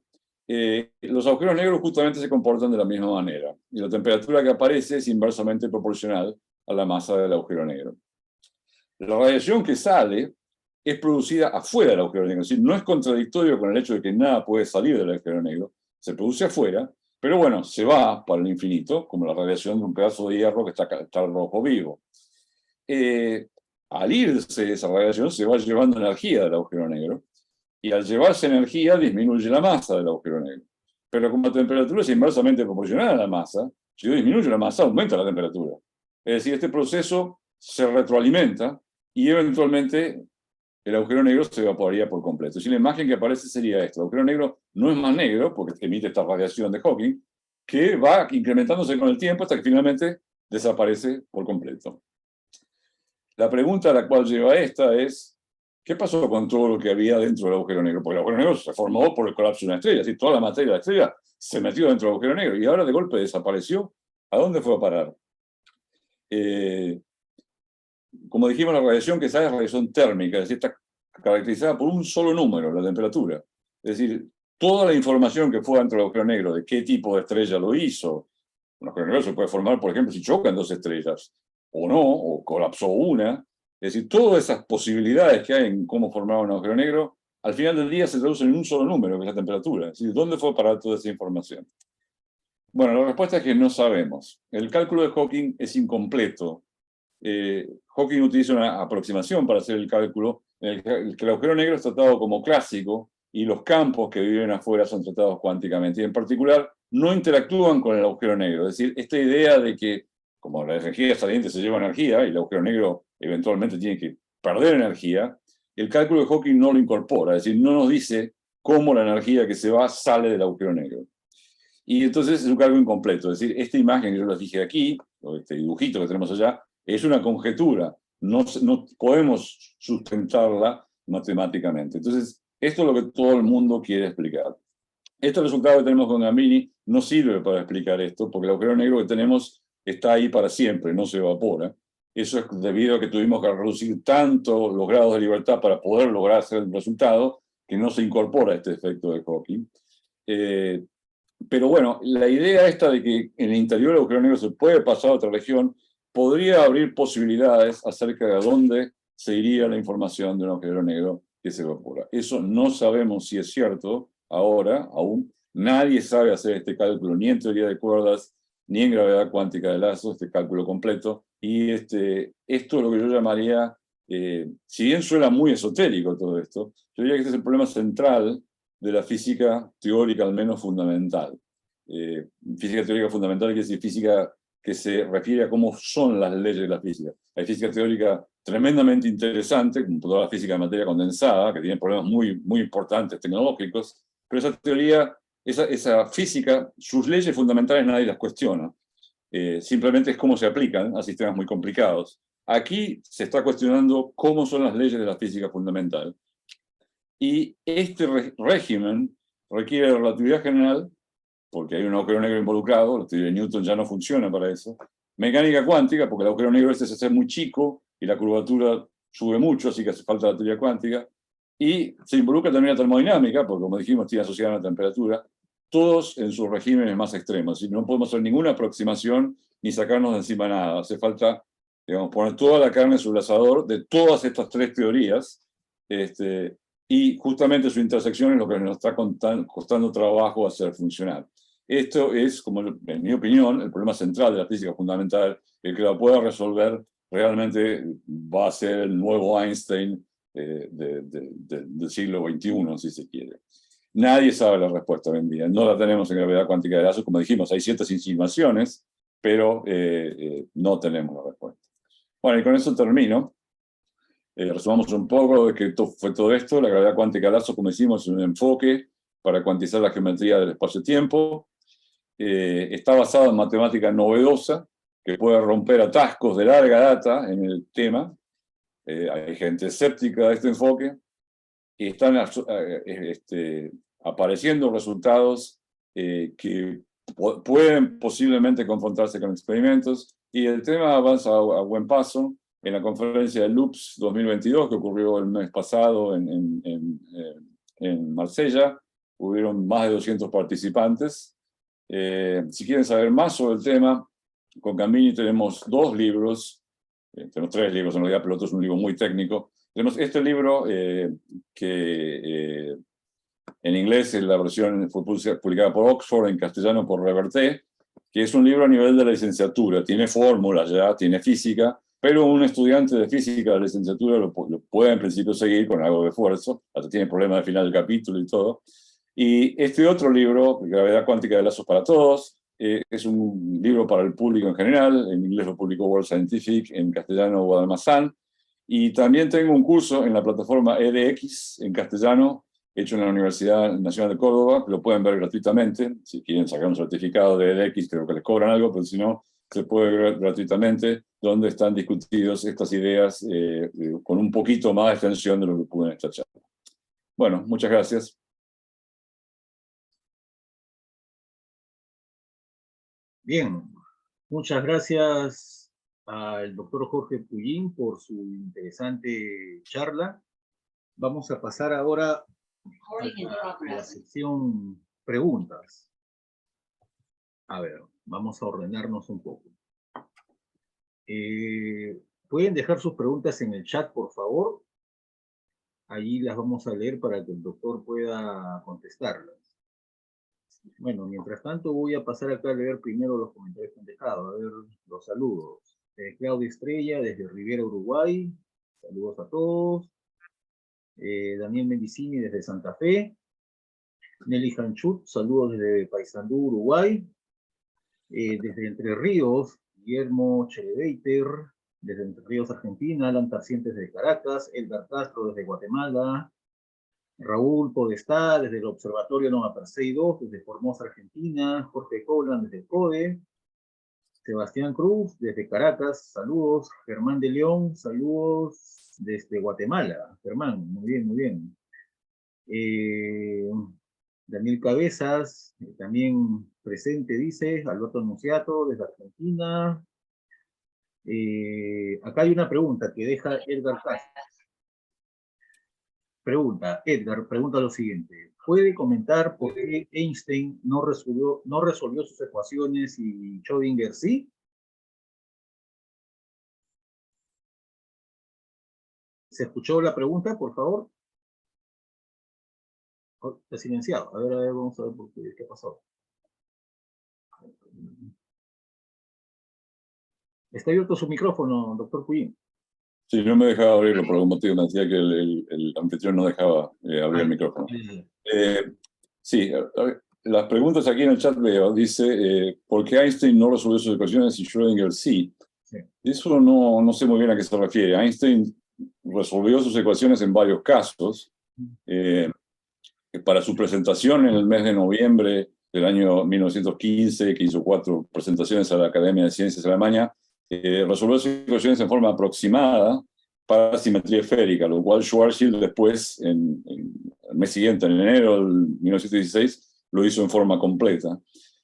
Los agujeros negros justamente se comportan de la misma manera. Y la temperatura que aparece es inversamente proporcional a la masa del agujero negro. La radiación que sale es producida afuera del agujero negro. Es decir, no es contradictorio con el hecho de que nada puede salir del agujero negro. Se produce afuera, pero bueno, se va para el infinito, como la radiación de un pedazo de hierro que está rojo vivo. Al irse esa radiación, se va llevando energía del agujero negro, y al llevarse energía disminuye la masa del agujero negro. Pero como la temperatura es inversamente proporcional a la masa, si yo disminuyo la masa, aumenta la temperatura. Es decir, este proceso se retroalimenta y eventualmente el agujero negro se evaporaría por completo. Si la imagen que aparece sería esto: el agujero negro no es más negro porque emite esta radiación de Hawking, que va incrementándose con el tiempo hasta que finalmente desaparece por completo. La pregunta a la cual lleva esta es: ¿qué pasó con todo lo que había dentro del agujero negro? Porque el agujero negro se formó por el colapso de una estrella, es decir, toda la materia de la estrella se metió dentro del agujero negro y ahora de golpe desapareció. ¿A dónde fue a parar? Como dijimos, la radiación que sale es radiación térmica, es decir, está caracterizada por un solo número, la temperatura. Es decir, toda la información que fue dentro del agujero negro, de qué tipo de estrella lo hizo. Un agujero negro se puede formar, por ejemplo, si chocan dos estrellas, o no, o colapsó una. Es decir, todas esas posibilidades que hay en cómo formar un agujero negro, al final del día se traducen en un solo número, que es la temperatura. Es decir, ¿dónde fue para toda esa información? Bueno, la respuesta es que no sabemos. El cálculo de Hawking es incompleto. Hawking utiliza una aproximación para hacer el cálculo, en el que el agujero negro es tratado como clásico y los campos que viven afuera son tratados cuánticamente. Y en particular, no interactúan con el agujero negro. Es decir, esta idea de que, como la energía saliente se lleva energía y el agujero negro eventualmente tiene que perder energía, el cálculo de Hawking no lo incorpora. Es decir, no nos dice cómo la energía que se va sale del agujero negro. Y entonces es un cálculo incompleto. Es decir, esta imagen que yo les dije aquí, o este dibujito que tenemos allá, es una conjetura. No podemos sustentarla matemáticamente. Entonces, esto es lo que todo el mundo quiere explicar. Este resultado que tenemos con Gambini no sirve para explicar esto, porque el agujero negro que tenemos está ahí para siempre, no se evapora. Eso es debido a que tuvimos que reducir tanto los grados de libertad para poder lograr hacer el resultado, que no se incorpora este efecto de Hawking. Pero bueno, la idea esta de que en el interior del agujero negro se puede pasar a otra región podría abrir posibilidades acerca de a dónde se iría la información de un agujero negro que se evapora. Eso no sabemos si es cierto ahora, aún. Nadie sabe hacer este cálculo ni en teoría de cuerdas, ni en gravedad cuántica de lazos, este cálculo completo. Y esto es lo que yo llamaría, si bien suena muy esotérico todo esto, yo diría que este es el problema central de la física teórica, al menos fundamental. Física teórica fundamental quiere decir física que se refiere a cómo son las leyes de la física. Hay física teórica tremendamente interesante, como toda la física de materia condensada, que tiene problemas muy, muy importantes tecnológicos, pero esa teoría, esa física, sus leyes fundamentales nadie las cuestiona. Simplemente es cómo se aplican a sistemas muy complicados. Aquí se está cuestionando cómo son las leyes de la física fundamental. Y este régimen requiere relatividad general, porque hay un agujero negro involucrado, la teoría de Newton ya no funciona para eso. Mecánica cuántica, porque el agujero negro este se hace muy chico y la curvatura sube mucho, así que hace falta la teoría cuántica. Y se involucra también la termodinámica, porque como dijimos, tiene asociada una temperatura, todos en sus regímenes más extremos. Y no podemos hacer ninguna aproximación ni sacarnos de encima nada. Hace falta, digamos, poner toda la carne sobre el asador de todas estas tres teorías, y justamente su intersección es lo que nos está costando trabajo hacer funcionar. Esto es, como en mi opinión, el problema central de la física fundamental. El que la pueda resolver realmente va a ser el nuevo Einstein del siglo XXI, si se quiere. Nadie sabe la respuesta hoy en día. No la tenemos en gravedad cuántica de lazos. Como dijimos, hay ciertas insinuaciones, pero no tenemos la respuesta. Bueno, y con eso termino. Resumamos un poco de que fue todo esto. La gravedad cuántica de lazos, como decimos, es un enfoque para cuantizar la geometría del espacio-tiempo. Está basada en matemática novedosa que puede romper atascos de larga data en el tema. Hay gente escéptica de este enfoque y están apareciendo resultados que pueden posiblemente confrontarse con experimentos, y el tema avanza a buen paso. En la conferencia de Loops 2022, que ocurrió el mes pasado en Marsella, hubieron más de 200 participantes. Si quieren saber más sobre el tema, con Cammini tenemos 2 libros, tenemos 3 libros en realidad, pero otro es un libro muy técnico. Tenemos este libro que en inglés la versión fue publicada por Oxford, en castellano por Reverté, que es un libro a nivel de la licenciatura. Tiene fórmulas ya, tiene física, pero un estudiante de física de la licenciatura lo puede en principio seguir con algo de esfuerzo, hasta tiene problemas al final del capítulo y todo. Y este otro libro, Gravedad cuántica de lazos para todos, es un libro para el público en general. En inglés lo publicó World Scientific, en castellano Guadalmazán. Y también tengo un curso en la plataforma edX en castellano, hecho en la Universidad Nacional de Córdoba, que lo pueden ver gratuitamente. Si quieren sacar un certificado de edX, creo que les cobran algo, pero si no, se puede ver gratuitamente, donde están discutidos estas ideas con un poquito más de extensión de lo que pude en esta charla. Bueno, muchas gracias. Bien, muchas gracias al doctor Jorge Puyín por su interesante charla. Vamos a pasar ahora a la sección preguntas. A ver, vamos a ordenarnos un poco. ¿Pueden dejar sus preguntas en el chat, por favor? Allí las vamos a leer para que el doctor pueda contestarlas. Bueno, mientras tanto voy a pasar acá a leer primero los comentarios que han dejado. A ver, los saludos. Claudia Estrella desde Riviera, Uruguay. Saludos a todos. Daniel Mendicini desde Santa Fe. Nelly Hanchut, saludos desde Paysandú, Uruguay. Desde Entre Ríos, Guillermo Cheleveiter, desde Entre Ríos, Argentina. Alan Tarcientes desde Caracas. Edgar Castro desde Guatemala. Raúl Podestá desde el Observatorio Nova Persei 2, desde Formosa, Argentina. Jorge Coblan desde el CODE. Sebastián Cruz desde Caracas, saludos. Germán de León, saludos desde Guatemala. Germán, muy bien, muy bien. Daniel Cabezas, también presente, dice. Alberto Anunciato desde Argentina. Acá hay una pregunta que deja Edgar Castro. Edgar pregunta lo siguiente: ¿puede comentar por qué Einstein no resolvió sus ecuaciones y Schrödinger sí? ¿Se escuchó la pregunta, por favor? Oh, está silenciado. A ver, vamos a ver por qué pasó. Está abierto su micrófono, doctor Puyín. Sí, no me dejaba abrirlo por algún motivo. Me decía que el anfitrión no dejaba abrir el micrófono. Sí, las preguntas aquí en el chat veo. Dice, ¿por qué Einstein no resolvió sus ecuaciones y Schrödinger sí? Sí. Eso no sé muy bien a qué se refiere. Einstein resolvió sus ecuaciones en varios casos. Para su presentación en el mes de noviembre del año 1915, que hizo 4 presentaciones a la Academia de Ciencias de Alemania, resolver las ecuaciones en forma aproximada para simetría esférica, lo cual Schwarzschild después, en el mes siguiente, en enero del 1916, lo hizo en forma completa.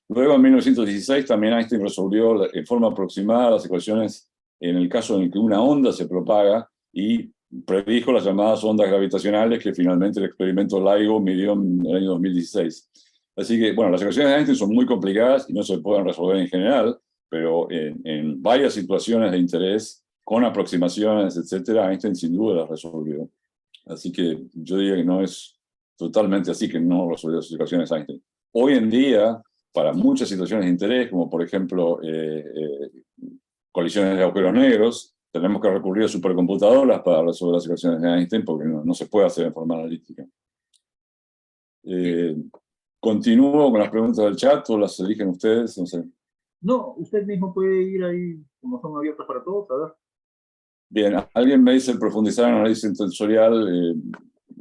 Luego, en 1916, también Einstein resolvió en forma aproximada las ecuaciones en el caso en el que una onda se propaga y predijo las llamadas ondas gravitacionales que finalmente el experimento LIGO midió en el año 2016. Así que, bueno, las ecuaciones de Einstein son muy complicadas y no se pueden resolver en general, pero en varias situaciones de interés, con aproximaciones, etcétera, Einstein sin duda las resolvió. Así que yo diría que no es totalmente así que no resolvió las ecuaciones Einstein. Hoy en día, para muchas situaciones de interés, como por ejemplo colisiones de agujeros negros, tenemos que recurrir a supercomputadoras para resolver las ecuaciones de Einstein porque no se puede hacer en forma analítica. Continúo con las preguntas del chat o las eligen ustedes, no sé. No, usted mismo puede ir ahí, como son abiertas para todos, a ver. Bien, alguien me dice profundizar en análisis tensorial,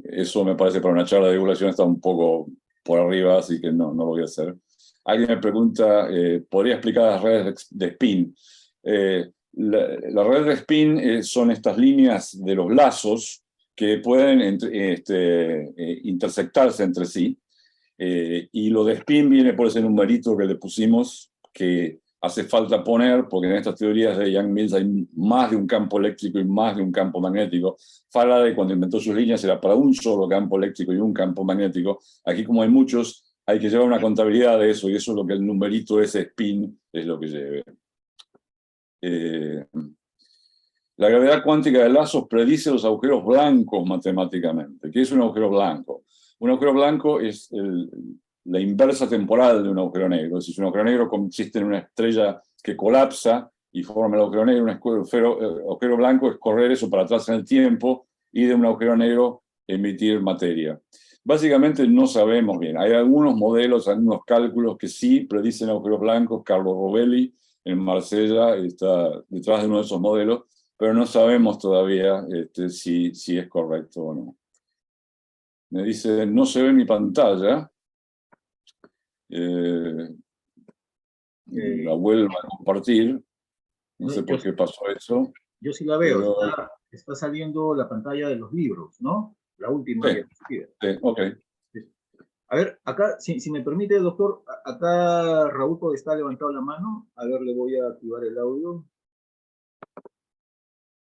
eso me parece para una charla de divulgación está un poco por arriba, así que no lo voy a hacer. Alguien me pregunta, ¿podría explicar las redes de spin? La red de spin son estas líneas de los lazos que pueden intersectarse entre sí, y lo de spin viene por ese numerito que le pusimos, que hace falta poner, porque en estas teorías de Yang-Mills hay más de un campo eléctrico y más de un campo magnético. Faraday, cuando inventó sus líneas, era para un solo campo eléctrico y un campo magnético. Aquí, como hay muchos, hay que llevar una contabilidad de eso, y eso es lo que el numerito ese spin es lo que lleve. La gravedad cuántica de lazos predice los agujeros blancos matemáticamente. ¿Qué es un agujero blanco? Un agujero blanco es la inversa temporal de un agujero negro. Si un agujero negro consiste en una estrella que colapsa y forma el agujero negro, un agujero blanco es correr eso para atrás en el tiempo y de un agujero negro emitir materia. Básicamente no sabemos bien. Hay algunos modelos, algunos cálculos que sí predicen agujeros blancos. Carlo Rovelli en Marsella está detrás de uno de esos modelos, pero no sabemos todavía si es correcto o no. Me dice, no se ve mi pantalla. La vuelvo a compartir. No sé por qué pasó eso. Yo sí la veo. Pero... Está saliendo la pantalla de los libros, ¿no? La última diapositiva. Sí, ok. A ver, acá, si me permite, doctor, acá Raúl está levantado la mano. A ver, le voy a activar el audio.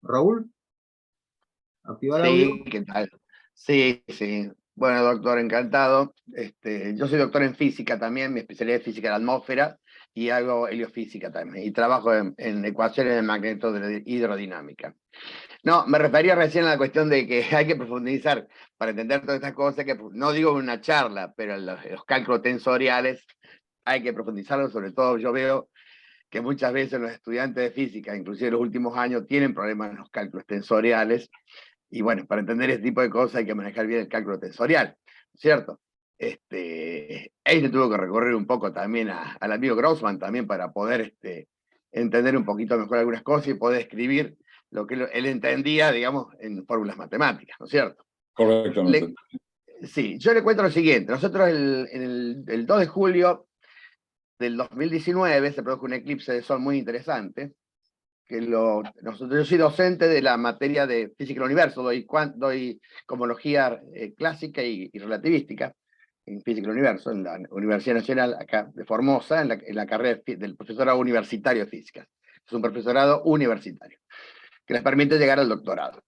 Raúl, ¿activar audio? Sí, ¿qué tal? Sí, sí. Bueno, doctor, encantado. Yo soy doctor en física también, mi especialidad es física de la atmósfera y hago heliofísica también. Y trabajo en ecuaciones de magneto de hidrodinámica. No, me refería recién a la cuestión de que hay que profundizar para entender todas estas cosas, que no digo en una charla, pero en los cálculos tensoriales hay que profundizarlo, sobre todo yo veo que muchas veces los estudiantes de física, inclusive en los últimos años, tienen problemas en los cálculos tensoriales. Y bueno, para entender ese tipo de cosas hay que manejar bien el cálculo tensorial, ¿cierto? Einstein tuvo que recurrir un poco también al amigo Grossman también para poder entender un poquito mejor algunas cosas y poder escribir lo que él entendía, digamos, en fórmulas matemáticas, ¿no es cierto? Correctamente. Sí, yo le cuento lo siguiente. Nosotros el 2 de julio del 2019 se produjo un eclipse de sol muy interesante, yo soy docente de la materia de física del universo, doy cosmología clásica y relativística en física del universo, en la Universidad Nacional acá de Formosa, en la carrera del profesorado universitario de física. Es un profesorado universitario que les permite llegar al doctorado.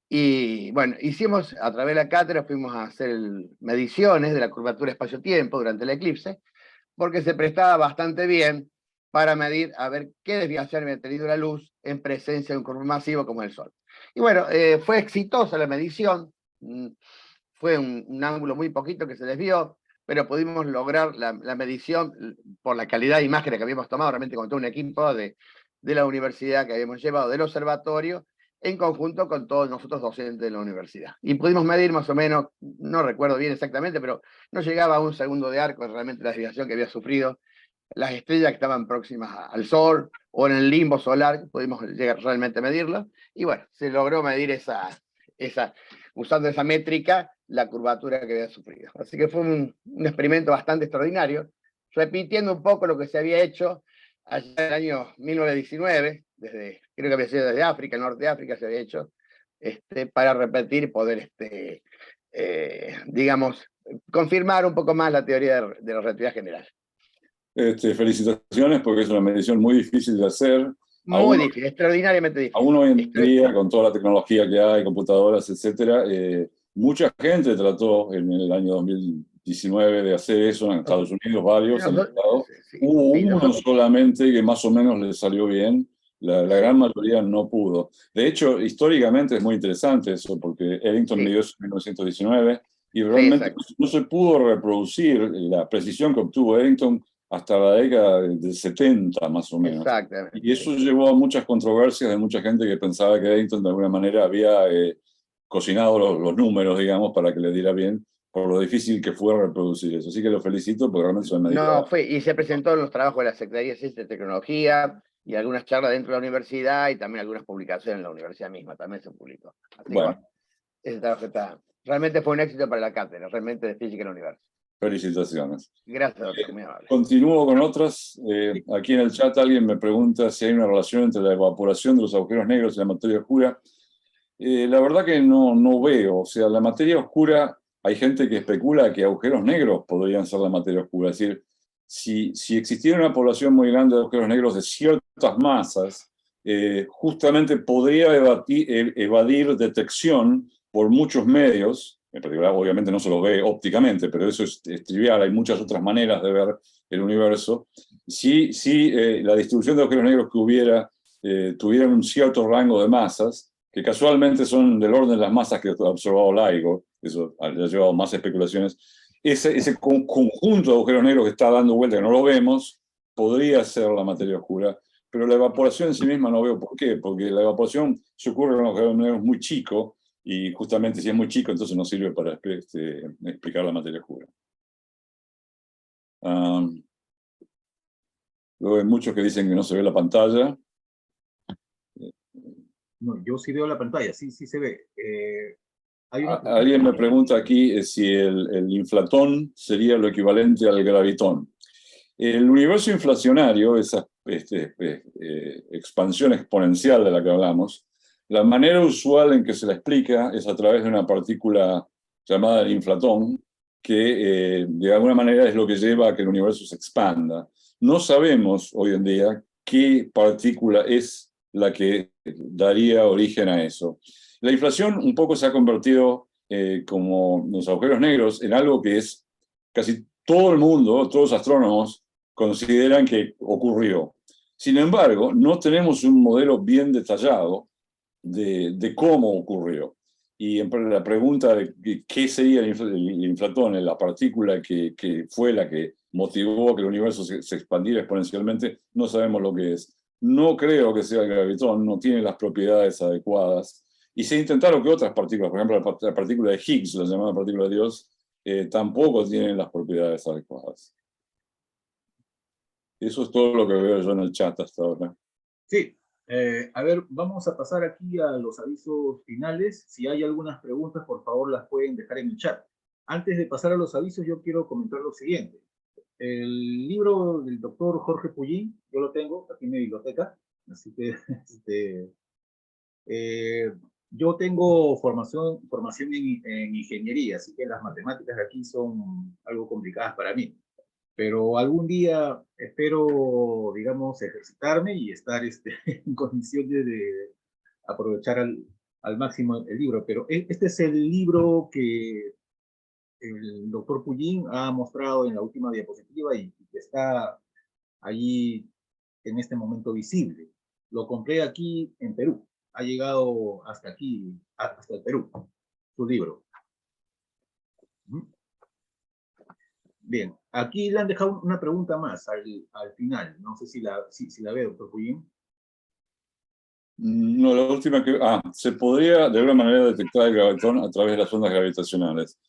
Y bueno, hicimos a través de la cátedra, fuimos a hacer mediciones de la curvatura espacio-tiempo durante el eclipse, porque se prestaba bastante bien para medir a ver qué desviación había tenido la luz en presencia de un cuerpo masivo como el Sol. Y bueno, fue exitosa la medición, fue un ángulo muy poquito que se desvió, pero pudimos lograr la medición por la calidad de imágenes que habíamos tomado, realmente con todo un equipo de la universidad que habíamos llevado del observatorio, en conjunto con todos nosotros docentes de la universidad. Y pudimos medir más o menos, no recuerdo bien exactamente, pero no llegaba a un segundo de arco realmente la desviación que había sufrido las estrellas que estaban próximas al Sol o en el limbo solar, pudimos llegar realmente a medirlo. Y bueno, se logró medir usando esa métrica, la curvatura que había sufrido. Así que fue un experimento bastante extraordinario, repitiendo un poco lo que se había hecho allá en el año 1919, creo que había sido desde África, el norte de África se había hecho, para repetir y poder, digamos, confirmar un poco más la teoría de la relatividad general. Felicitaciones porque es una medición muy difícil de hacer. Muy difícil, extraordinariamente difícil. Aún hoy en día, con toda la tecnología que hay, computadoras, etcétera, mucha gente trató en el año 2019 de hacer eso en Estados Unidos, varios han tratado. Hubo uno solamente que más o menos le salió bien. La gran mayoría no pudo. De hecho, históricamente es muy interesante eso, porque Eddington midió eso en 1919 y realmente no se pudo reproducir la precisión que obtuvo Eddington hasta la década del 70, más o menos. Exactamente. Y eso llevó a muchas controversias de mucha gente que pensaba que Eddington de alguna manera había cocinado los números, digamos, para que le diera bien, por lo difícil que fue reproducir eso. Así que lo felicito porque realmente son No, y se presentó en los trabajos de la Secretaría de Ciencia y Tecnología y algunas charlas dentro de la universidad y también algunas publicaciones en la universidad misma, también se publicó. Así que bueno, ese trabajo realmente fue un éxito para la cátedra, realmente de Física en el Universo. Felicitaciones. Gracias, doctor, muy amable. Continúo con otras. Aquí en el chat alguien me pregunta si hay una relación entre la evaporación de los agujeros negros y la materia oscura. La verdad que no veo. O sea, la materia oscura, hay gente que especula que agujeros negros podrían ser la materia oscura. Es decir, si existiera una población muy grande de agujeros negros de ciertas masas, justamente podría evadir detección por muchos medios. En particular, obviamente no se lo ve ópticamente, pero eso es trivial, hay muchas otras maneras de ver el universo. Si la distribución de agujeros negros que tuvieran un cierto rango de masas, que casualmente son del orden de las masas que ha observado LIGO, eso ha llevado más especulaciones, ese conjunto de agujeros negros que está dando vuelta, que no lo vemos, podría ser la materia oscura, pero la evaporación en sí misma no veo por qué, porque la evaporación se ocurre en agujeros negros muy chicos, y justamente si es muy chico, entonces no sirve para explicar la materia oscura. Luego hay muchos que dicen que no se ve la pantalla. No, yo sí veo la pantalla, sí se ve. Alguien me pregunta aquí si el inflatón sería lo equivalente al gravitón. El universo inflacionario, esa expansión exponencial de la que hablamos, la manera usual en que se la explica es a través de una partícula llamada el inflatón, que de alguna manera es lo que lleva a que el universo se expanda. No sabemos hoy en día qué partícula es la que daría origen a eso. La inflación un poco se ha convertido, como los agujeros negros, en algo que es casi todo el mundo, todos los astrónomos, consideran que ocurrió. Sin embargo, no tenemos un modelo bien detallado de cómo ocurrió. Y la pregunta de qué sería el inflatón, la partícula que fue la que motivó a que el universo se expandiera exponencialmente, no sabemos lo que es. No creo que sea el gravitón, no tiene las propiedades adecuadas. Y se intentaron que otras partículas, por ejemplo la partícula de Higgs, la llamada partícula de Dios, tampoco tienen las propiedades adecuadas. Eso es todo lo que veo yo en el chat hasta ahora. Sí. A ver, vamos a pasar aquí a los avisos finales. Si hay algunas preguntas, por favor, las pueden dejar en el chat. Antes de pasar a los avisos, yo quiero comentar lo siguiente. El libro del doctor Jorge Pullín, yo lo tengo aquí en mi biblioteca, así que yo tengo formación en ingeniería, así que las matemáticas aquí son algo complicadas para mí. Pero algún día espero, digamos, ejercitarme y estar en condiciones de aprovechar al máximo el libro. Pero este es el libro que el doctor Pullín ha mostrado en la última diapositiva y que está allí en este momento visible. Lo compré aquí en Perú. Ha llegado hasta aquí, hasta el Perú, su libro. Bien, aquí le han dejado una pregunta más al final. No sé si la ve, doctor Pullín. No, la última que... se podría de alguna manera detectar el gravitón a través de las ondas gravitacionales.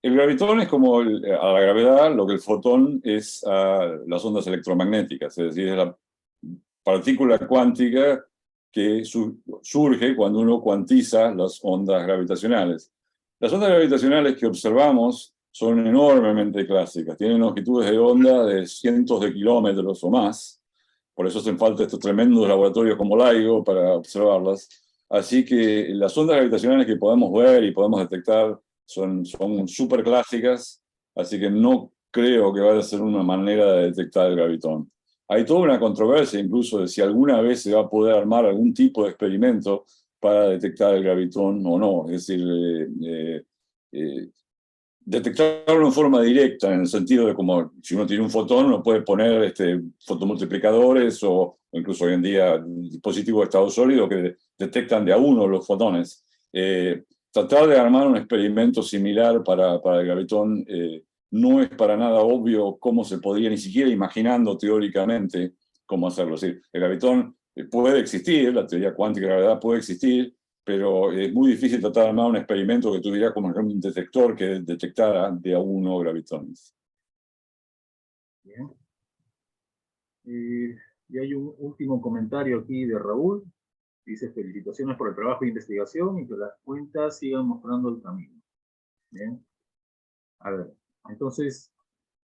El gravitón es como a la gravedad lo que el fotón es a las ondas electromagnéticas, es decir, es la partícula cuántica que surge cuando uno cuantiza las ondas gravitacionales. Las ondas gravitacionales que observamos son enormemente clásicas, tienen longitudes de onda de cientos de kilómetros o más, Por eso hacen falta estos tremendos laboratorios como LIGO para observarlas. Así que las ondas gravitacionales que podemos ver y podemos detectar son súper clásicas, así que no creo que vaya a ser una manera de detectar el gravitón. Hay toda una controversia incluso de si alguna vez se va a poder armar algún tipo de experimento para detectar el gravitón o no. Es decir, detectarlo en forma directa, en el sentido de como si uno tiene un fotón, uno puede poner fotomultiplicadores o incluso hoy en día dispositivos de estado sólido que detectan de a uno los fotones. Tratar de armar un experimento similar para el gravitón no es para nada obvio cómo se podría, ni siquiera imaginando teóricamente cómo hacerlo. Es decir, el gravitón puede existir, la teoría cuántica de la gravedad puede existir, pero es muy difícil tratar de armar un experimento que tuviera como ejemplo un detector que detectara de a uno gravitones. Bien. Y hay un último comentario aquí de Raúl. Dice: felicitaciones por el trabajo de investigación y que las cuentas sigan mostrando el camino. Bien. A ver, entonces,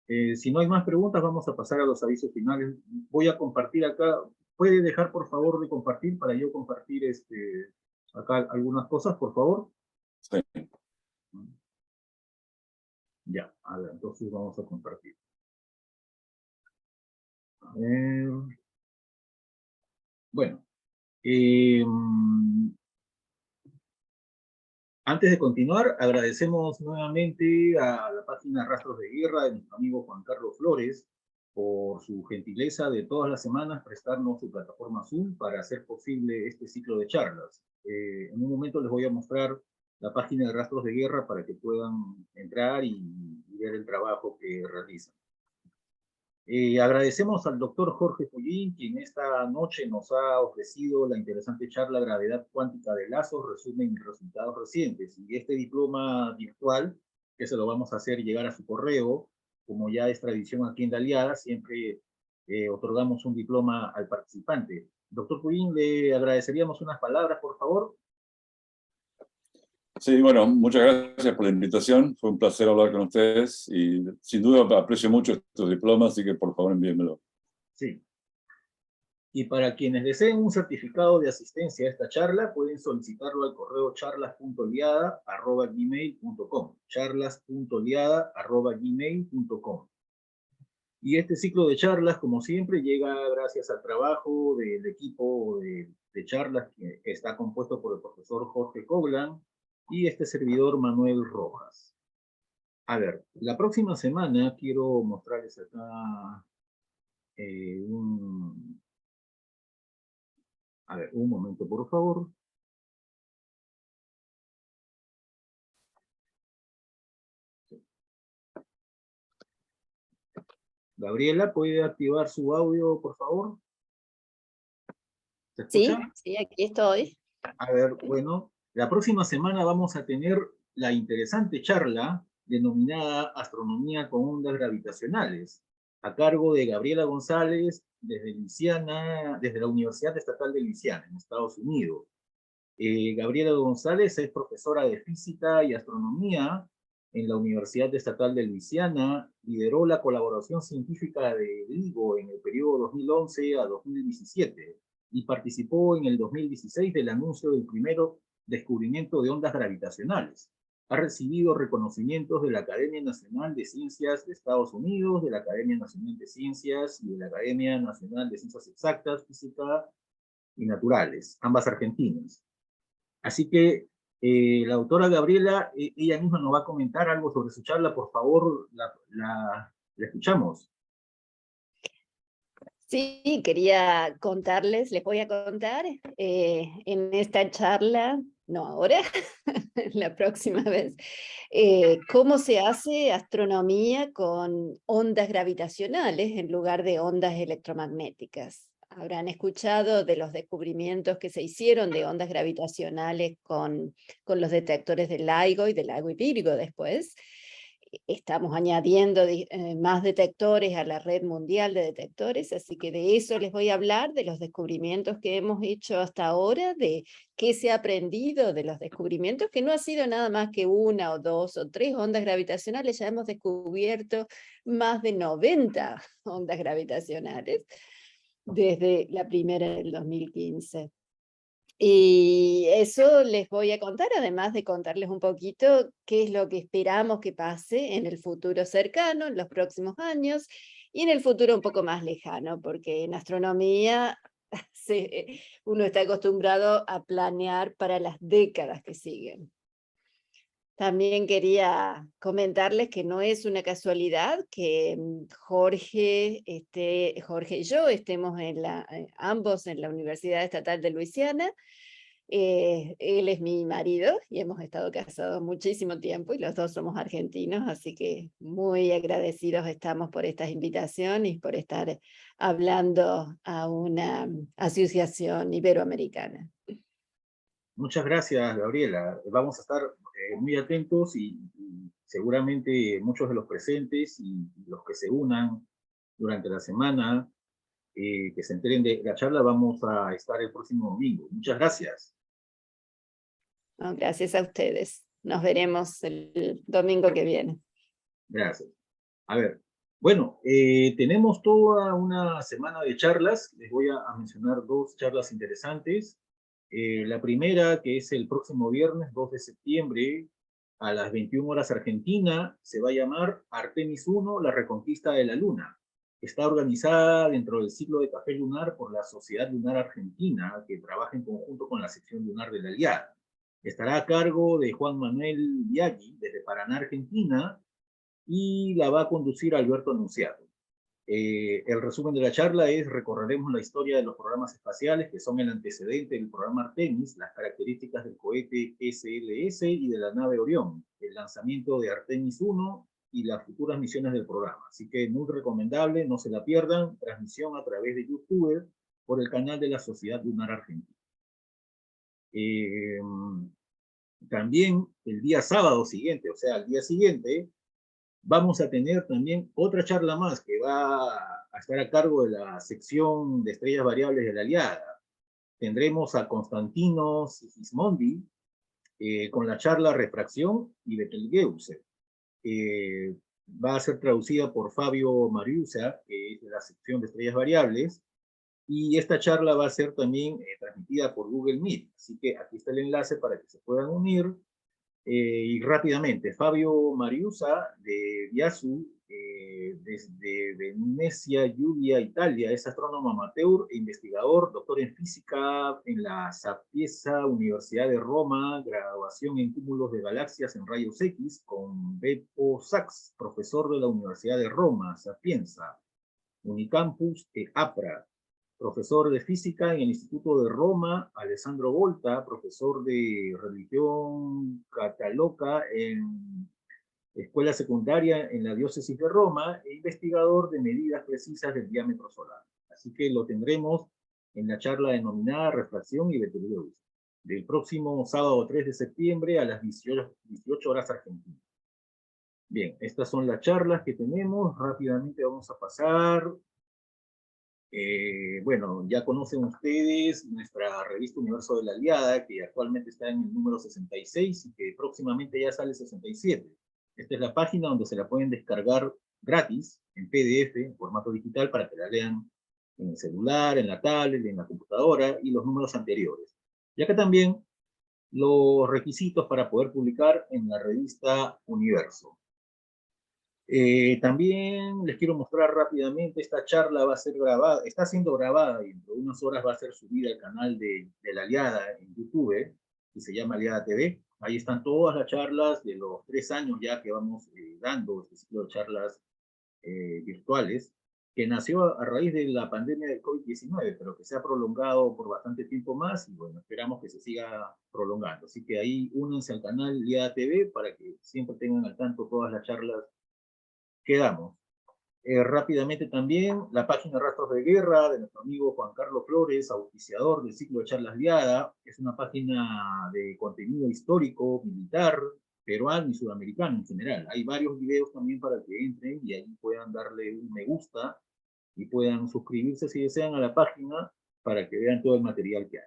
si no hay más preguntas, vamos a pasar a los avisos finales. Voy a compartir acá. ¿Puede dejar, por favor, de compartir para yo compartir acá algunas cosas, por favor? Sí. Ya, a ver, entonces vamos a compartir. A ver. Bueno, antes de continuar, agradecemos nuevamente a la página Rastros de Guerra de nuestro amigo Juan Carlos Flores por su gentileza de todas las semanas prestarnos su plataforma Zoom para hacer posible este ciclo de charlas. En un momento les voy a mostrar la página de Rastros de Guerra para que puedan entrar y ver el trabajo que realizan. Agradecemos al doctor Jorge Fullín, quien esta noche nos ha ofrecido la interesante charla Gravedad Cuántica de Lazos, resumen y resultados recientes. Y este diploma virtual, que se lo vamos a hacer llegar a su correo, como ya es tradición aquí en la Aliada, siempre otorgamos un diploma al participante. Doctor Fullín, le agradeceríamos unas palabras, por favor. Sí, bueno, muchas gracias por la invitación. Fue un placer hablar con ustedes y sin duda aprecio mucho estos diplomas, así que por favor envíenmelo. Sí. Y para quienes deseen un certificado de asistencia a esta charla, pueden solicitarlo al correo charlas.liada@gmail.com. charlas.liada@gmail.com. Y este ciclo de charlas, como siempre, llega gracias al trabajo del equipo de charlas que está compuesto por el profesor Jorge Coglan y este servidor Manuel Rojas. A ver, la próxima semana quiero mostrarles acá A ver, un momento, por favor. Gabriela, ¿puede activar su audio, por favor? ¿Se escucha? Sí, aquí estoy. A ver, bueno, la próxima semana vamos a tener la interesante charla denominada Astronomía con ondas gravitacionales, a cargo de Gabriela González desde la Universidad Estatal de Luisiana, en Estados Unidos. Gabriela González es profesora de física y astronomía en la Universidad Estatal de Luisiana, lideró la colaboración científica de LIGO en el periodo 2011 a 2017 y participó en el 2016 del anuncio del primero descubrimiento de ondas gravitacionales. Ha recibido reconocimientos de la Academia Nacional de Ciencias de Estados Unidos, de la Academia Nacional de Ciencias y de la Academia Nacional de Ciencias Exactas, Física y Naturales, ambas argentinas. Así que la autora Gabriela, ella misma nos va a comentar algo sobre su charla. Por favor, la escuchamos. Sí, quería contarles, les voy a contar en esta charla, no ahora, la próxima vez, cómo se hace astronomía con ondas gravitacionales en lugar de ondas electromagnéticas. Habrán escuchado de los descubrimientos que se hicieron de ondas gravitacionales con los detectores de LIGO y de LIGO y Virgo después. Estamos añadiendo más detectores a la red mundial de detectores, así que de eso les voy a hablar, de los descubrimientos que hemos hecho hasta ahora, de qué se ha aprendido de los descubrimientos, que no ha sido nada más que 1 o 2 o 3 ondas gravitacionales, ya hemos descubierto más de 90 ondas gravitacionales. desde la primera del 2015. Y eso les voy a contar, además de contarles un poquito qué es lo que esperamos que pase en el futuro cercano, en los próximos años, y en el futuro un poco más lejano, porque en astronomía uno está acostumbrado a planear para las décadas que siguen. También quería comentarles que no es una casualidad que Jorge y yo estemos ambos en la Universidad Estatal de Luisiana. Él es mi marido y hemos estado casados muchísimo tiempo y los dos somos argentinos, así que muy agradecidos estamos por esta invitación y por estar hablando a una asociación iberoamericana. Muchas gracias, Gabriela. Vamos a estar muy atentos y seguramente muchos de los presentes y los que se unan durante la semana, que se enteren de la charla, vamos a estar el próximo domingo. Muchas gracias. No, gracias a ustedes. Nos veremos el domingo que viene. Gracias. A ver, bueno, tenemos toda una semana de charlas. Les voy a mencionar dos charlas interesantes. La primera, que es el próximo viernes 2 de septiembre, a las 21 horas Argentina, se va a llamar Artemis 1, la reconquista de la Luna. Está organizada dentro del ciclo de Café Lunar por la Sociedad Lunar Argentina, que trabaja en conjunto con la sección lunar de la Aliada. Estará a cargo de Juan Manuel Biaggi, desde Paraná, Argentina, y la va a conducir Alberto Anunciado. El resumen de la charla es: recorreremos la historia de los programas espaciales, que son el antecedente del programa Artemis, las características del cohete SLS y de la nave Orión, el lanzamiento de Artemis 1 y las futuras misiones del programa. Así que muy recomendable, no se la pierdan, transmisión a través de YouTube por el canal de la Sociedad Lunar Argentina. También el día sábado siguiente, o sea, el día siguiente, vamos a tener también otra charla más que va a estar a cargo de la sección de estrellas variables de la Aliada. Tendremos a Constantino Sigismondi con la charla Refracción y Betelgeuse. Va a ser traducida por Fabio Mariusa, que es de la sección de estrellas variables, y esta charla va a ser también transmitida por Google Meet. Así que aquí está el enlace para que se puedan unir. Y rápidamente, Fabio Mariusa de Biasu, desde Venecia, Giulia, Italia, es astrónomo amateur e investigador, doctor en física en la Sapienza Universidad de Roma, graduación en cúmulos de galaxias en rayos X, con Beppo Sachs, profesor de la Universidad de Roma, Sapienza, Unicampus e APRA. Profesor de física en el Instituto de Roma, Alessandro Volta, profesor de religión católica en escuela secundaria en la diócesis de Roma, e investigador de medidas precisas del diámetro solar. Así que lo tendremos en la charla denominada Refracción y Betelgeuse, del próximo sábado 3 de septiembre a las 18 horas argentinas. Bien, estas son las charlas que tenemos. Rápidamente vamos a pasar. Bueno, ya conocen ustedes nuestra revista Universo de la Aliada, que actualmente está en el número 66 y que próximamente ya sale 67. Esta es la página donde se la pueden descargar gratis, en PDF, en formato digital, para que la lean en el celular, en la tablet, en la computadora, y los números anteriores. Y acá también los requisitos para poder publicar en la revista Universo. También les quiero mostrar rápidamente, esta charla va a ser grabada, está siendo grabada y dentro de unas horas va a ser subida al canal de la Aliada en YouTube, que se llama Aliada TV. Ahí están todas las charlas de los 3 años ya que vamos dando este ciclo de charlas virtuales, que nació a raíz de la pandemia del COVID-19, pero que se ha prolongado por bastante tiempo más y bueno, esperamos que se siga prolongando. Así que ahí únanse al canal Aliada TV para que siempre tengan al tanto todas las charlas que damos. Rápidamente también la página Rastros de Guerra de nuestro amigo Juan Carlos Flores, auspiciador del ciclo de charlas Aliada. Es una página de contenido histórico, militar, peruano y sudamericano en general. Hay varios videos también para que entren y ahí puedan darle un me gusta y puedan suscribirse si desean a la página para que vean todo el material que hay.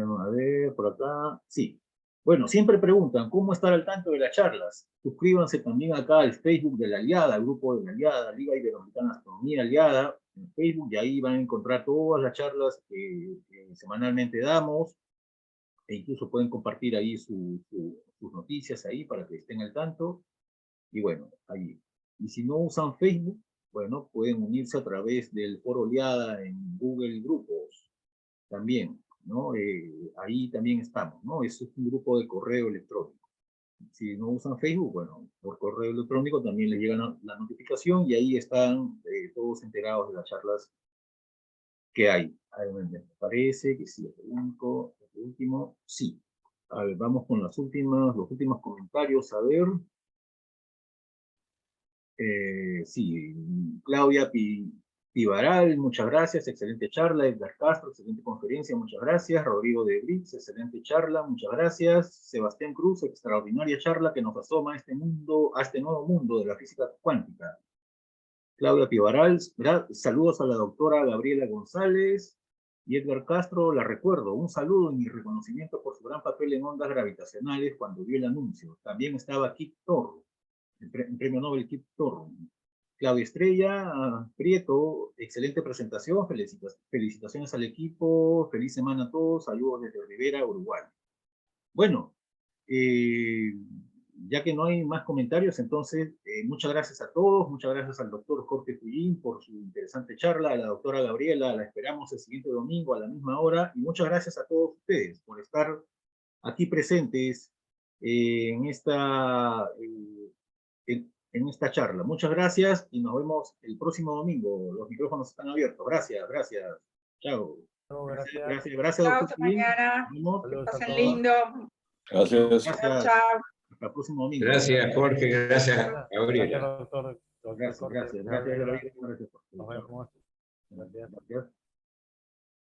A ver, por acá, sí. Bueno, siempre preguntan cómo estar al tanto de las charlas. Suscríbanse también acá al Facebook de la Aliada, al grupo de la Aliada, Liga Iberoamericana de Astronomía Aliada, en Facebook, y ahí van a encontrar todas las charlas que semanalmente damos, e incluso pueden compartir ahí sus noticias ahí para que estén al tanto. Y bueno, ahí. Y si no usan Facebook, bueno, pueden unirse a través del Foro Oleada en Google Grupos también, ¿no? Ahí también estamos, ¿no? Eso es un grupo de correo electrónico. Si no usan Facebook, bueno, por correo electrónico también les llega la notificación y ahí están todos enterados de las charlas que hay. A ver, me parece que sí, el último, sí. A ver, vamos con los últimos comentarios, a ver. Sí, Claudia Pivaral, muchas gracias, excelente charla. Edgar Castro, excelente conferencia, muchas gracias. Rodrigo de Brix, excelente charla, muchas gracias. Sebastián Cruz, extraordinaria charla que nos asoma a este nuevo mundo de la física cuántica. Claudia Pivaral, saludos a la doctora Gabriela González. Y Edgar Castro, la recuerdo, un saludo y mi reconocimiento por su gran papel en ondas gravitacionales cuando dio el anuncio. También estaba Kip Thorne, el premio Nobel Kip Thorne. Claudia Estrella Prieto, excelente presentación, felicitaciones al equipo, feliz semana a todos, saludos desde Rivera, Uruguay. Bueno, ya que no hay más comentarios, entonces muchas gracias a todos, muchas gracias al doctor Jorge Puyín por su interesante charla, a la doctora Gabriela, la esperamos el siguiente domingo a la misma hora, y muchas gracias a todos ustedes por estar aquí presentes en esta charla. Muchas gracias y nos vemos el próximo domingo. Los micrófonos están abiertos. Gracias, gracias. Chao. Gracias, Chao, doctor hasta Puyín. mañana. Que Pasen lindo. Gracias. Chao, Gracias. chao. Hasta el próximo domingo. Gracias, Jorge. Gracias, Gabriela. Gracias, Gabriela. Gracias. Nos vemos. Gracias. Gracias.